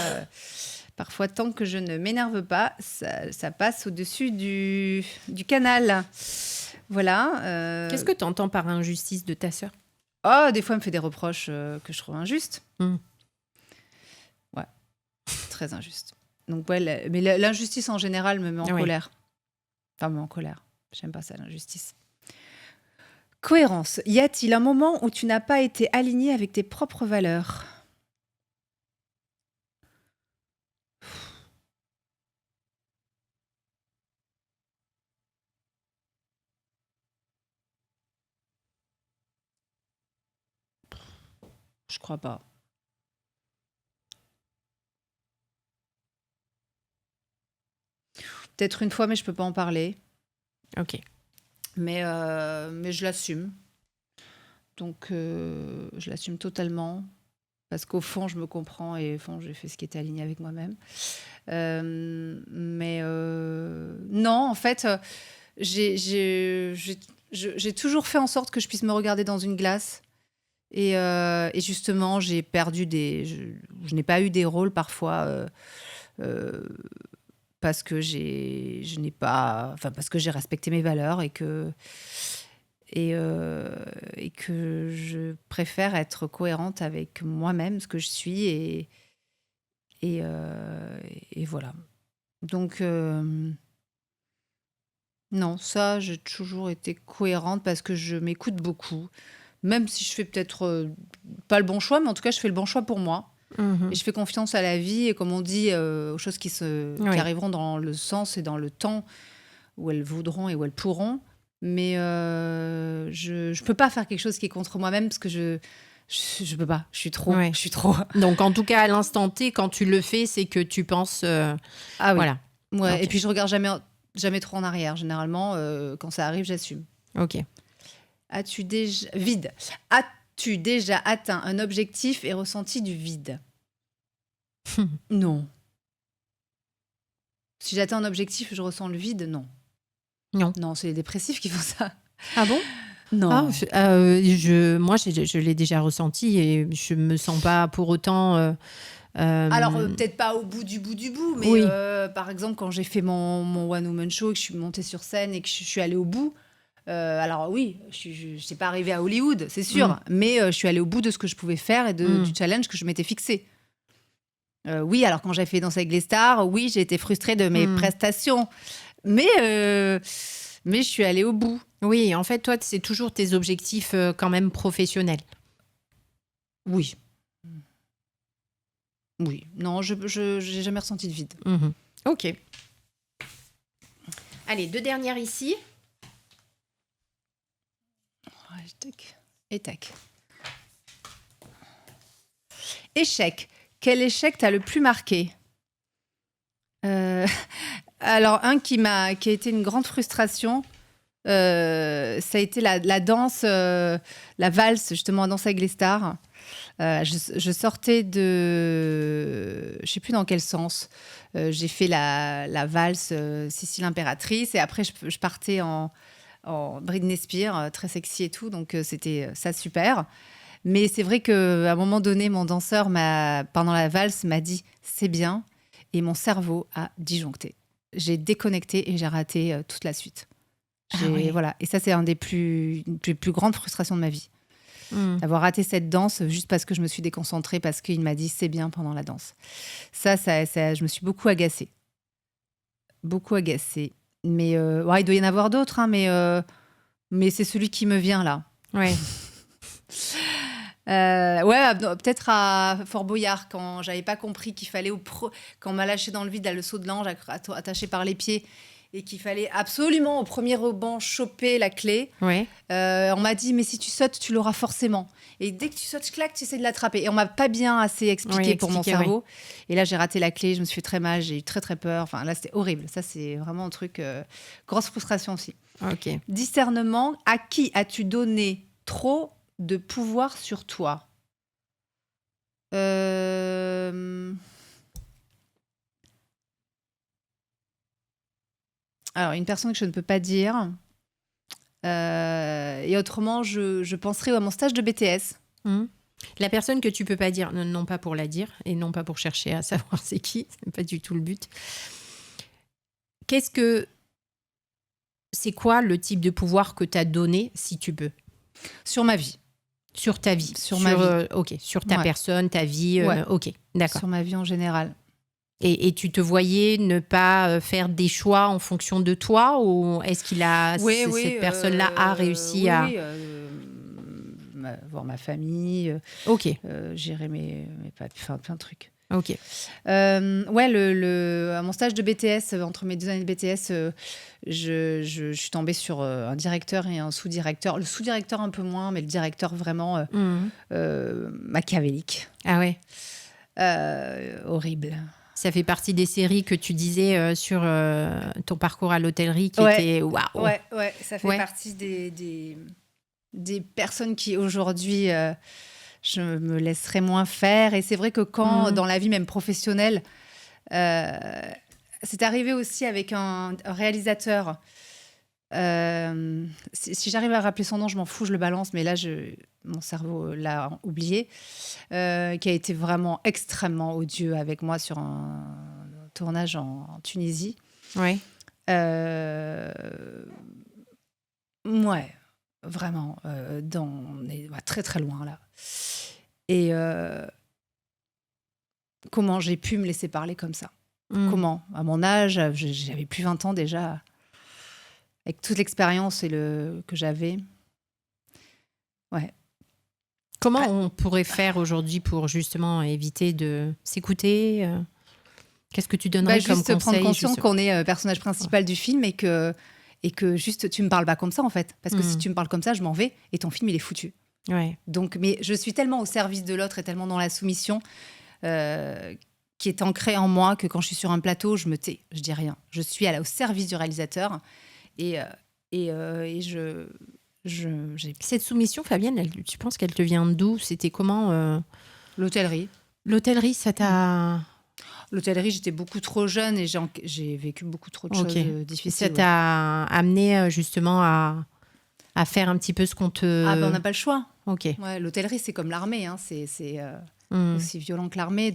parfois tant que je ne m'énerve pas, ça passe au-dessus du canal. Voilà, Qu'est-ce que tu entends par injustice de ta sœur? oh, des fois, elle me fait des reproches, que je trouve injustes. Mmh. Ouais, très injustes. Donc ouais, mais l'injustice en général me met en Oui. colère. Enfin, me met en colère. J'aime pas ça, l'injustice. Cohérence. Y a-t-il un moment où tu n'as pas été aligné avec tes propres valeurs? Je crois pas. Peut-être une fois, mais je peux pas en parler. OK. Mais je l'assume. Donc je l'assume totalement parce qu'au fond, je me comprends et au fond, j'ai fait ce qui était aligné avec moi-même. Mais non, en fait, j'ai toujours fait en sorte que je puisse me regarder dans une glace. Et justement, j'ai perdu je n'ai pas eu des rôles parfois, euh, parce que je n'ai pas, enfin parce que j'ai respecté mes valeurs et que je préfère être cohérente avec moi-même, ce que je suis et, euh, et voilà. Donc non, ça, j'ai toujours été cohérente parce que je m'écoute beaucoup, même si je fais peut-être pas le bon choix, mais en tout cas, je fais le bon choix pour moi. Et Mmh. je fais confiance à la vie et comme on dit, aux choses qui Oui. arriveront dans le sens et dans le temps où elles voudront et où elles pourront. Mais je peux pas faire quelque chose qui est contre moi-même parce que je peux pas. Ouais. Je suis trop. Donc en tout cas, à l'instant T, quand tu le fais, c'est que tu penses, Ah oui. voilà. Ouais. Et OK. puis je regarde jamais trop en arrière. Généralement, quand ça arrive, j'assume. OK. As-tu déjà atteint un objectif et ressenti du vide? Non. Si j'atteins un objectif, je ressens le vide? Non. Non. Non, c'est les dépressifs qui font ça. Ah bon? Non. Ah, moi, je l'ai déjà ressenti et je me sens pas pour autant. Alors, euh, peut-être pas au bout du bout, mais oui, par exemple, quand j'ai fait mon One Woman Show, que je suis montée sur scène et que je suis allée au bout, alors oui, je n'étais pas arrivée à Hollywood, c'est sûr, mais je suis allée au bout de ce que je pouvais faire et du challenge que je m'étais fixé. Oui, alors quand j'ai fait Danser avec les stars, oui, j'ai été frustrée de mes prestations, mais je suis allée au bout. oui. En fait, toi, c'est toujours tes objectifs quand même professionnels. Oui. Oui. Non, je n'ai jamais ressenti de vide. Mhm. Ok. Allez, 2 dernières ici. Ouais, tac. Et tac. Échec. Quel échec t'as le plus marqué? Alors, un qui a été une grande frustration, ça a été la danse, la valse, justement, à Danser avec les stars. Je sortais de... Je ne sais plus dans quel sens. J'ai fait la valse Sicile impératrice et après, je partais en Britney Spears, très sexy et tout. Donc, c'était ça super. Mais c'est vrai qu'à un moment donné, mon danseur, pendant la valse, m'a dit « c'est bien ». Et mon cerveau a disjoncté. J'ai déconnecté et j'ai raté toute la suite. Ouais. Voilà. Et ça, c'est une des plus grandes frustrations de ma vie. D'avoir raté cette danse juste parce que je me suis déconcentrée, parce qu'il m'a dit c'est bien pendant la danse. Ça, je me suis beaucoup agacée. Beaucoup agacée. Mais ouais, il doit y en avoir d'autres, hein, mais c'est celui qui me vient là. Ouais. Ouais, peut-être à Fort Boyard, quand j'avais pas compris qu'il fallait quand on m'a lâché dans le vide, le saut de l'ange attaché par les pieds, et qu'il fallait absolument au premier rebond choper la clé. Ouais. On m'a dit mais si tu sautes, tu l'auras forcément. Et dès que tu sautes, clac, tu essaies de l'attraper. Et on m'a pas bien assez expliqué pour mon cerveau. Et là, j'ai raté la clé, je me suis fait très mal, j'ai eu très très peur. Enfin là, c'était horrible. Ça, c'est vraiment un truc grosse frustration aussi. Ok. Discernement. À qui as-tu donné trop de pouvoir sur toi? Alors, une personne que je ne peux pas dire. Et autrement, je penserais à mon stage de BTS. La personne que tu peux pas dire, non pas pour la dire et non pas pour chercher à savoir c'est qui, c'est pas du tout le but. C'est quoi le type de pouvoir que tu as donné, si tu peux? Sur ma vie. Sur ta vie. Sur ma vie. Ok. Sur ta personne, ta vie. Ouais. Ok, d'accord. Sur ma vie en général. Et tu te voyais ne pas faire des choix en fonction de toi, ou est-ce cette personne-là a réussi à... Oui, voir ma famille, Ok. gérer mes plein de trucs. Ok. Ouais, à mon stage de BTS, entre mes 2 années de BTS, je suis tombée sur un directeur et un sous-directeur. Le sous-directeur un peu moins, mais le directeur vraiment machiavélique. Ah ouais. Horrible. Ça fait partie des séries que tu disais sur ton parcours à l'hôtellerie qui était waouh. Ouais, ça fait partie des personnes qui aujourd'hui je me laisserai moins faire. Et c'est vrai que quand dans la vie même professionnelle, c'est arrivé aussi avec un réalisateur. Si j'arrive à rappeler son nom, je m'en fous, je le balance, mais là, mon cerveau l'a oublié, qui a été vraiment extrêmement odieux avec moi sur un tournage en Tunisie. Ouais. Ouais, vraiment, on est très très loin là. Et comment j'ai pu me laisser parler comme ça? Comment? À mon âge, j'avais plus 20 ans déjà. Avec toute l'expérience que j'avais. Ouais. Comment on pourrait faire aujourd'hui pour justement éviter de s'écouter? Qu'est-ce que tu donnerais comme conseil? Juste prendre conscience qu'on est personnage principal du film et que juste tu me parles pas comme ça en fait. Parce que si tu me parles comme ça, je m'en vais et ton film il est foutu. Ouais. Donc, mais je suis tellement au service de l'autre et tellement dans la soumission qui est ancrée en moi que quand je suis sur un plateau, je me tais, je dis rien. Je suis au service du réalisateur. Et j'ai... Cette soumission, Fabienne, tu penses qu'elle te vient d'où? C'était comment L'hôtellerie. L'hôtellerie, ça t'a... L'hôtellerie, j'étais beaucoup trop jeune et j'ai vécu beaucoup trop de Ok. choses difficiles. Ça Ouais. t'a amené justement à faire un petit peu ce qu'on te... Ah, ben, on n'a pas le choix. Ok. Ouais, l'hôtellerie, c'est comme l'armée. Hein. C'est Hmm. aussi violent que l'armée. Ouais,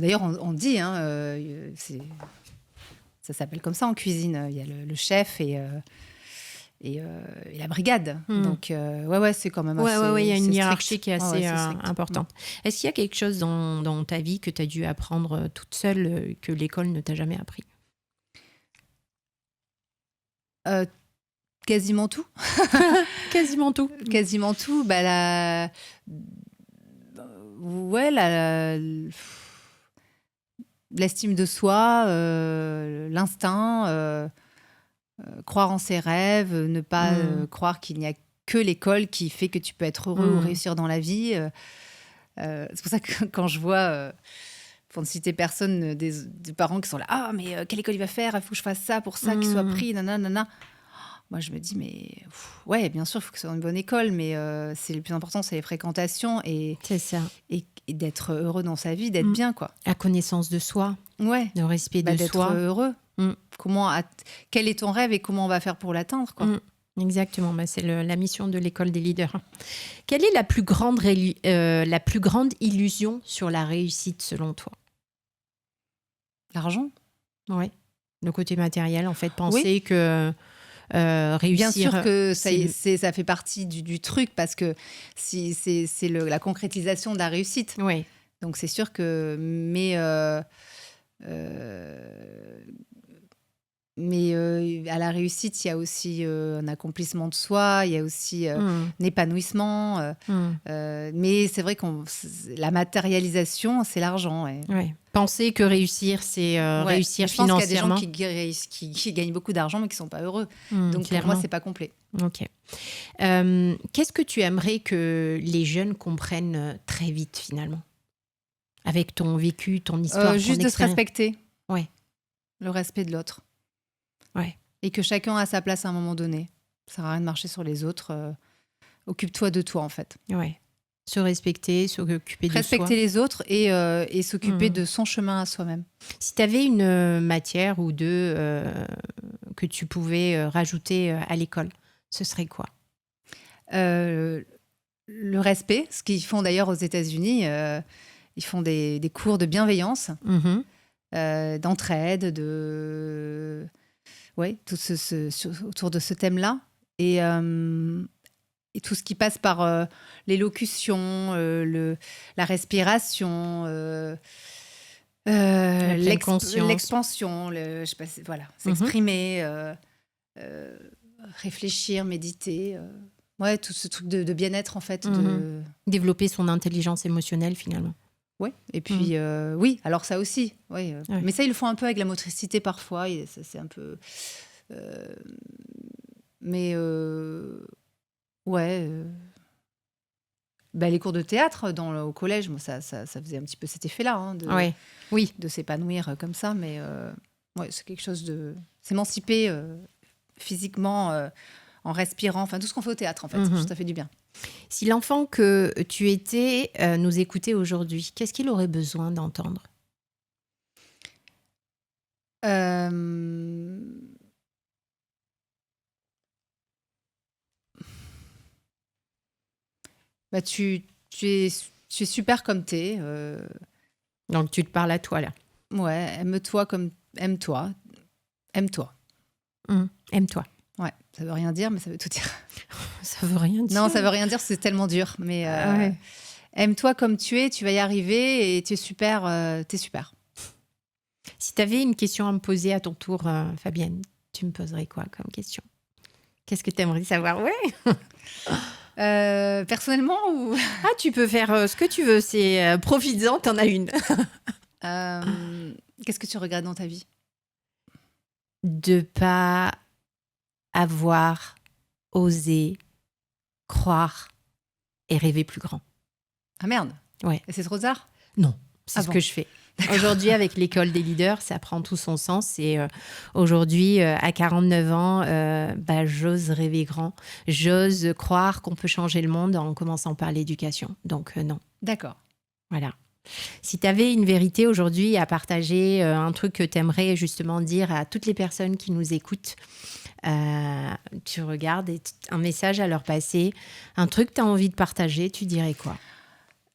d'ailleurs, on dit, hein, ça s'appelle comme ça en cuisine. Il y a le chef et la brigade. Hmm. Donc, ouais, c'est quand même assez. Ouais, il y a une c'est hiérarchie strict. qui est assez c'est strict. importante. Est-ce qu'il y a quelque chose dans ta vie que tu as dû apprendre toute seule que l'école ne t'a jamais appris? Quasiment tout. Quasiment tout. Quasiment tout. Bah, ouais, l'estime de soi, l'instinct, croire en ses rêves, ne pas croire qu'il n'y a que l'école qui fait que tu peux être heureux ou réussir dans la vie. C'est pour ça que quand je vois, pour ne citer personne, des parents qui sont là, ah, mais quelle école il va faire? Il faut que je fasse ça pour ça, qu'il soit pris, nanana. Moi, je me dis, mais ouais, bien sûr, il faut que ce soit une bonne école, mais c'est le plus important, c'est les fréquentations C'est ça. et d'être heureux dans sa vie, d'être bien, quoi. La connaissance de soi, Ouais, le respect de d'être soi. heureux. Quel est ton rêve et comment on va faire pour l'atteindre, quoi. Exactement, c'est la mission de l'école des leaders. Quelle est la plus grande illusion sur la réussite selon toi? L'argent. Oui, le côté matériel, en fait, penser que réussir... Bien sûr que ça fait partie du truc, parce que c'est la concrétisation de la réussite. Oui. Donc c'est sûr que... Mais à la réussite, il y a aussi un accomplissement de soi, il y a aussi un épanouissement. Mais c'est vrai que la matérialisation, c'est l'argent. Ouais. Ouais. Penser que réussir, c'est réussir financièrement. Je pense qu'il y a des gens qui gagnent beaucoup d'argent, mais qui ne sont pas heureux. Donc clairement. pour moi, ce n'est pas complet. Ok. Qu'est-ce que tu aimerais que les jeunes comprennent très vite, finalement? Avec ton vécu, ton histoire, juste de se respecter. Ouais. Le respect de l'autre. Ouais. Et que chacun a sa place à un moment donné. Ça sert à rien de marcher sur les autres. Occupe-toi de toi, en fait. Ouais. Se respecter, s'occuper de soi. Respecter les autres et s'occuper de son chemin à soi-même. Si tu avais une matière ou deux que tu pouvais rajouter à l'école, ce serait quoi? Le respect, ce qu'ils font d'ailleurs aux États-Unis. Ils font des cours de bienveillance, d'entraide, tout autour de ce thème-là. Et tout ce qui passe par l'élocution, la respiration, l'expansion, s'exprimer, réfléchir, méditer. Tout ce truc de bien-être, en fait. Développer son intelligence émotionnelle, finalement. Oui, et puis, oui, alors ça aussi. Ouais. Mais ça, ils le font un peu avec la motricité parfois. Et ça, c'est un peu... les cours de théâtre au collège, moi, ça faisait un petit peu cet effet-là, hein, de s'épanouir comme ça. Mais c'est quelque chose de... S'émanciper physiquement, en respirant, enfin tout ce qu'on fait au théâtre, en fait, ça fait du bien. Si l'enfant que tu étais nous écoutait aujourd'hui, qu'est-ce qu'il aurait besoin d'entendre? Tu es super comme t'es. Donc tu te parles à toi là. Ouais, aime-toi comme aime-toi. Aime-toi. Aime-toi. Ouais, ça veut rien dire, mais ça veut tout dire. Ça veut rien dire. Non, ça veut rien dire, c'est tellement dur. Mais aime-toi comme tu es, tu vas y arriver et tu es super. T'es super. Si tu avais une question à me poser à ton tour, Fabienne, tu me poserais quoi comme question? Qu'est-ce que tu aimerais savoir? Personnellement ou... Ah, tu peux faire ce que tu veux, c'est profites-en, t'en as une. Qu'est-ce que tu regrettes dans ta vie? De pas avoir osé croire et rêver plus grand. Ah merde. Ouais. Et c'est trop tard? Non, c'est ce que je fais. Aujourd'hui, avec l'école des leaders, ça prend tout son sens. Et aujourd'hui, à 49 ans, j'ose rêver grand. J'ose croire qu'on peut changer le monde en commençant par l'éducation. Donc, non. D'accord. Voilà. Si tu avais une vérité aujourd'hui à partager, un truc que tu aimerais justement dire à toutes les personnes qui nous écoutent, tu regardes et un message à leur passer, un truc que tu as envie de partager, tu dirais quoi?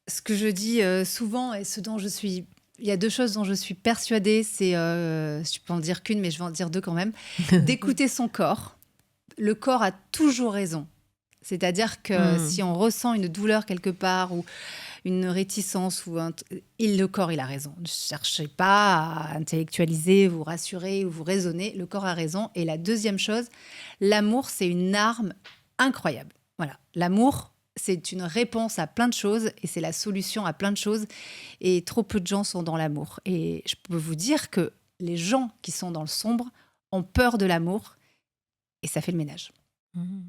Ce que je dis souvent et ce dont je suis... Il y a deux choses dont je suis persuadée, c'est, je peux en dire qu'une, mais je vais en dire deux quand même, d'écouter son corps. Le corps a toujours raison. C'est-à-dire que Mmh. si on ressent une douleur quelque part ou une réticence, le corps, il a raison. Ne cherchez pas à intellectualiser, vous rassurer ou vous raisonner. Le corps a raison. Et la deuxième chose, l'amour, c'est une arme incroyable. Voilà, l'amour, c'est une réponse à plein de choses et c'est la solution à plein de choses. Et trop peu de gens sont dans l'amour. Et je peux vous dire que les gens qui sont dans le sombre ont peur de l'amour et ça fait le ménage. Mmh.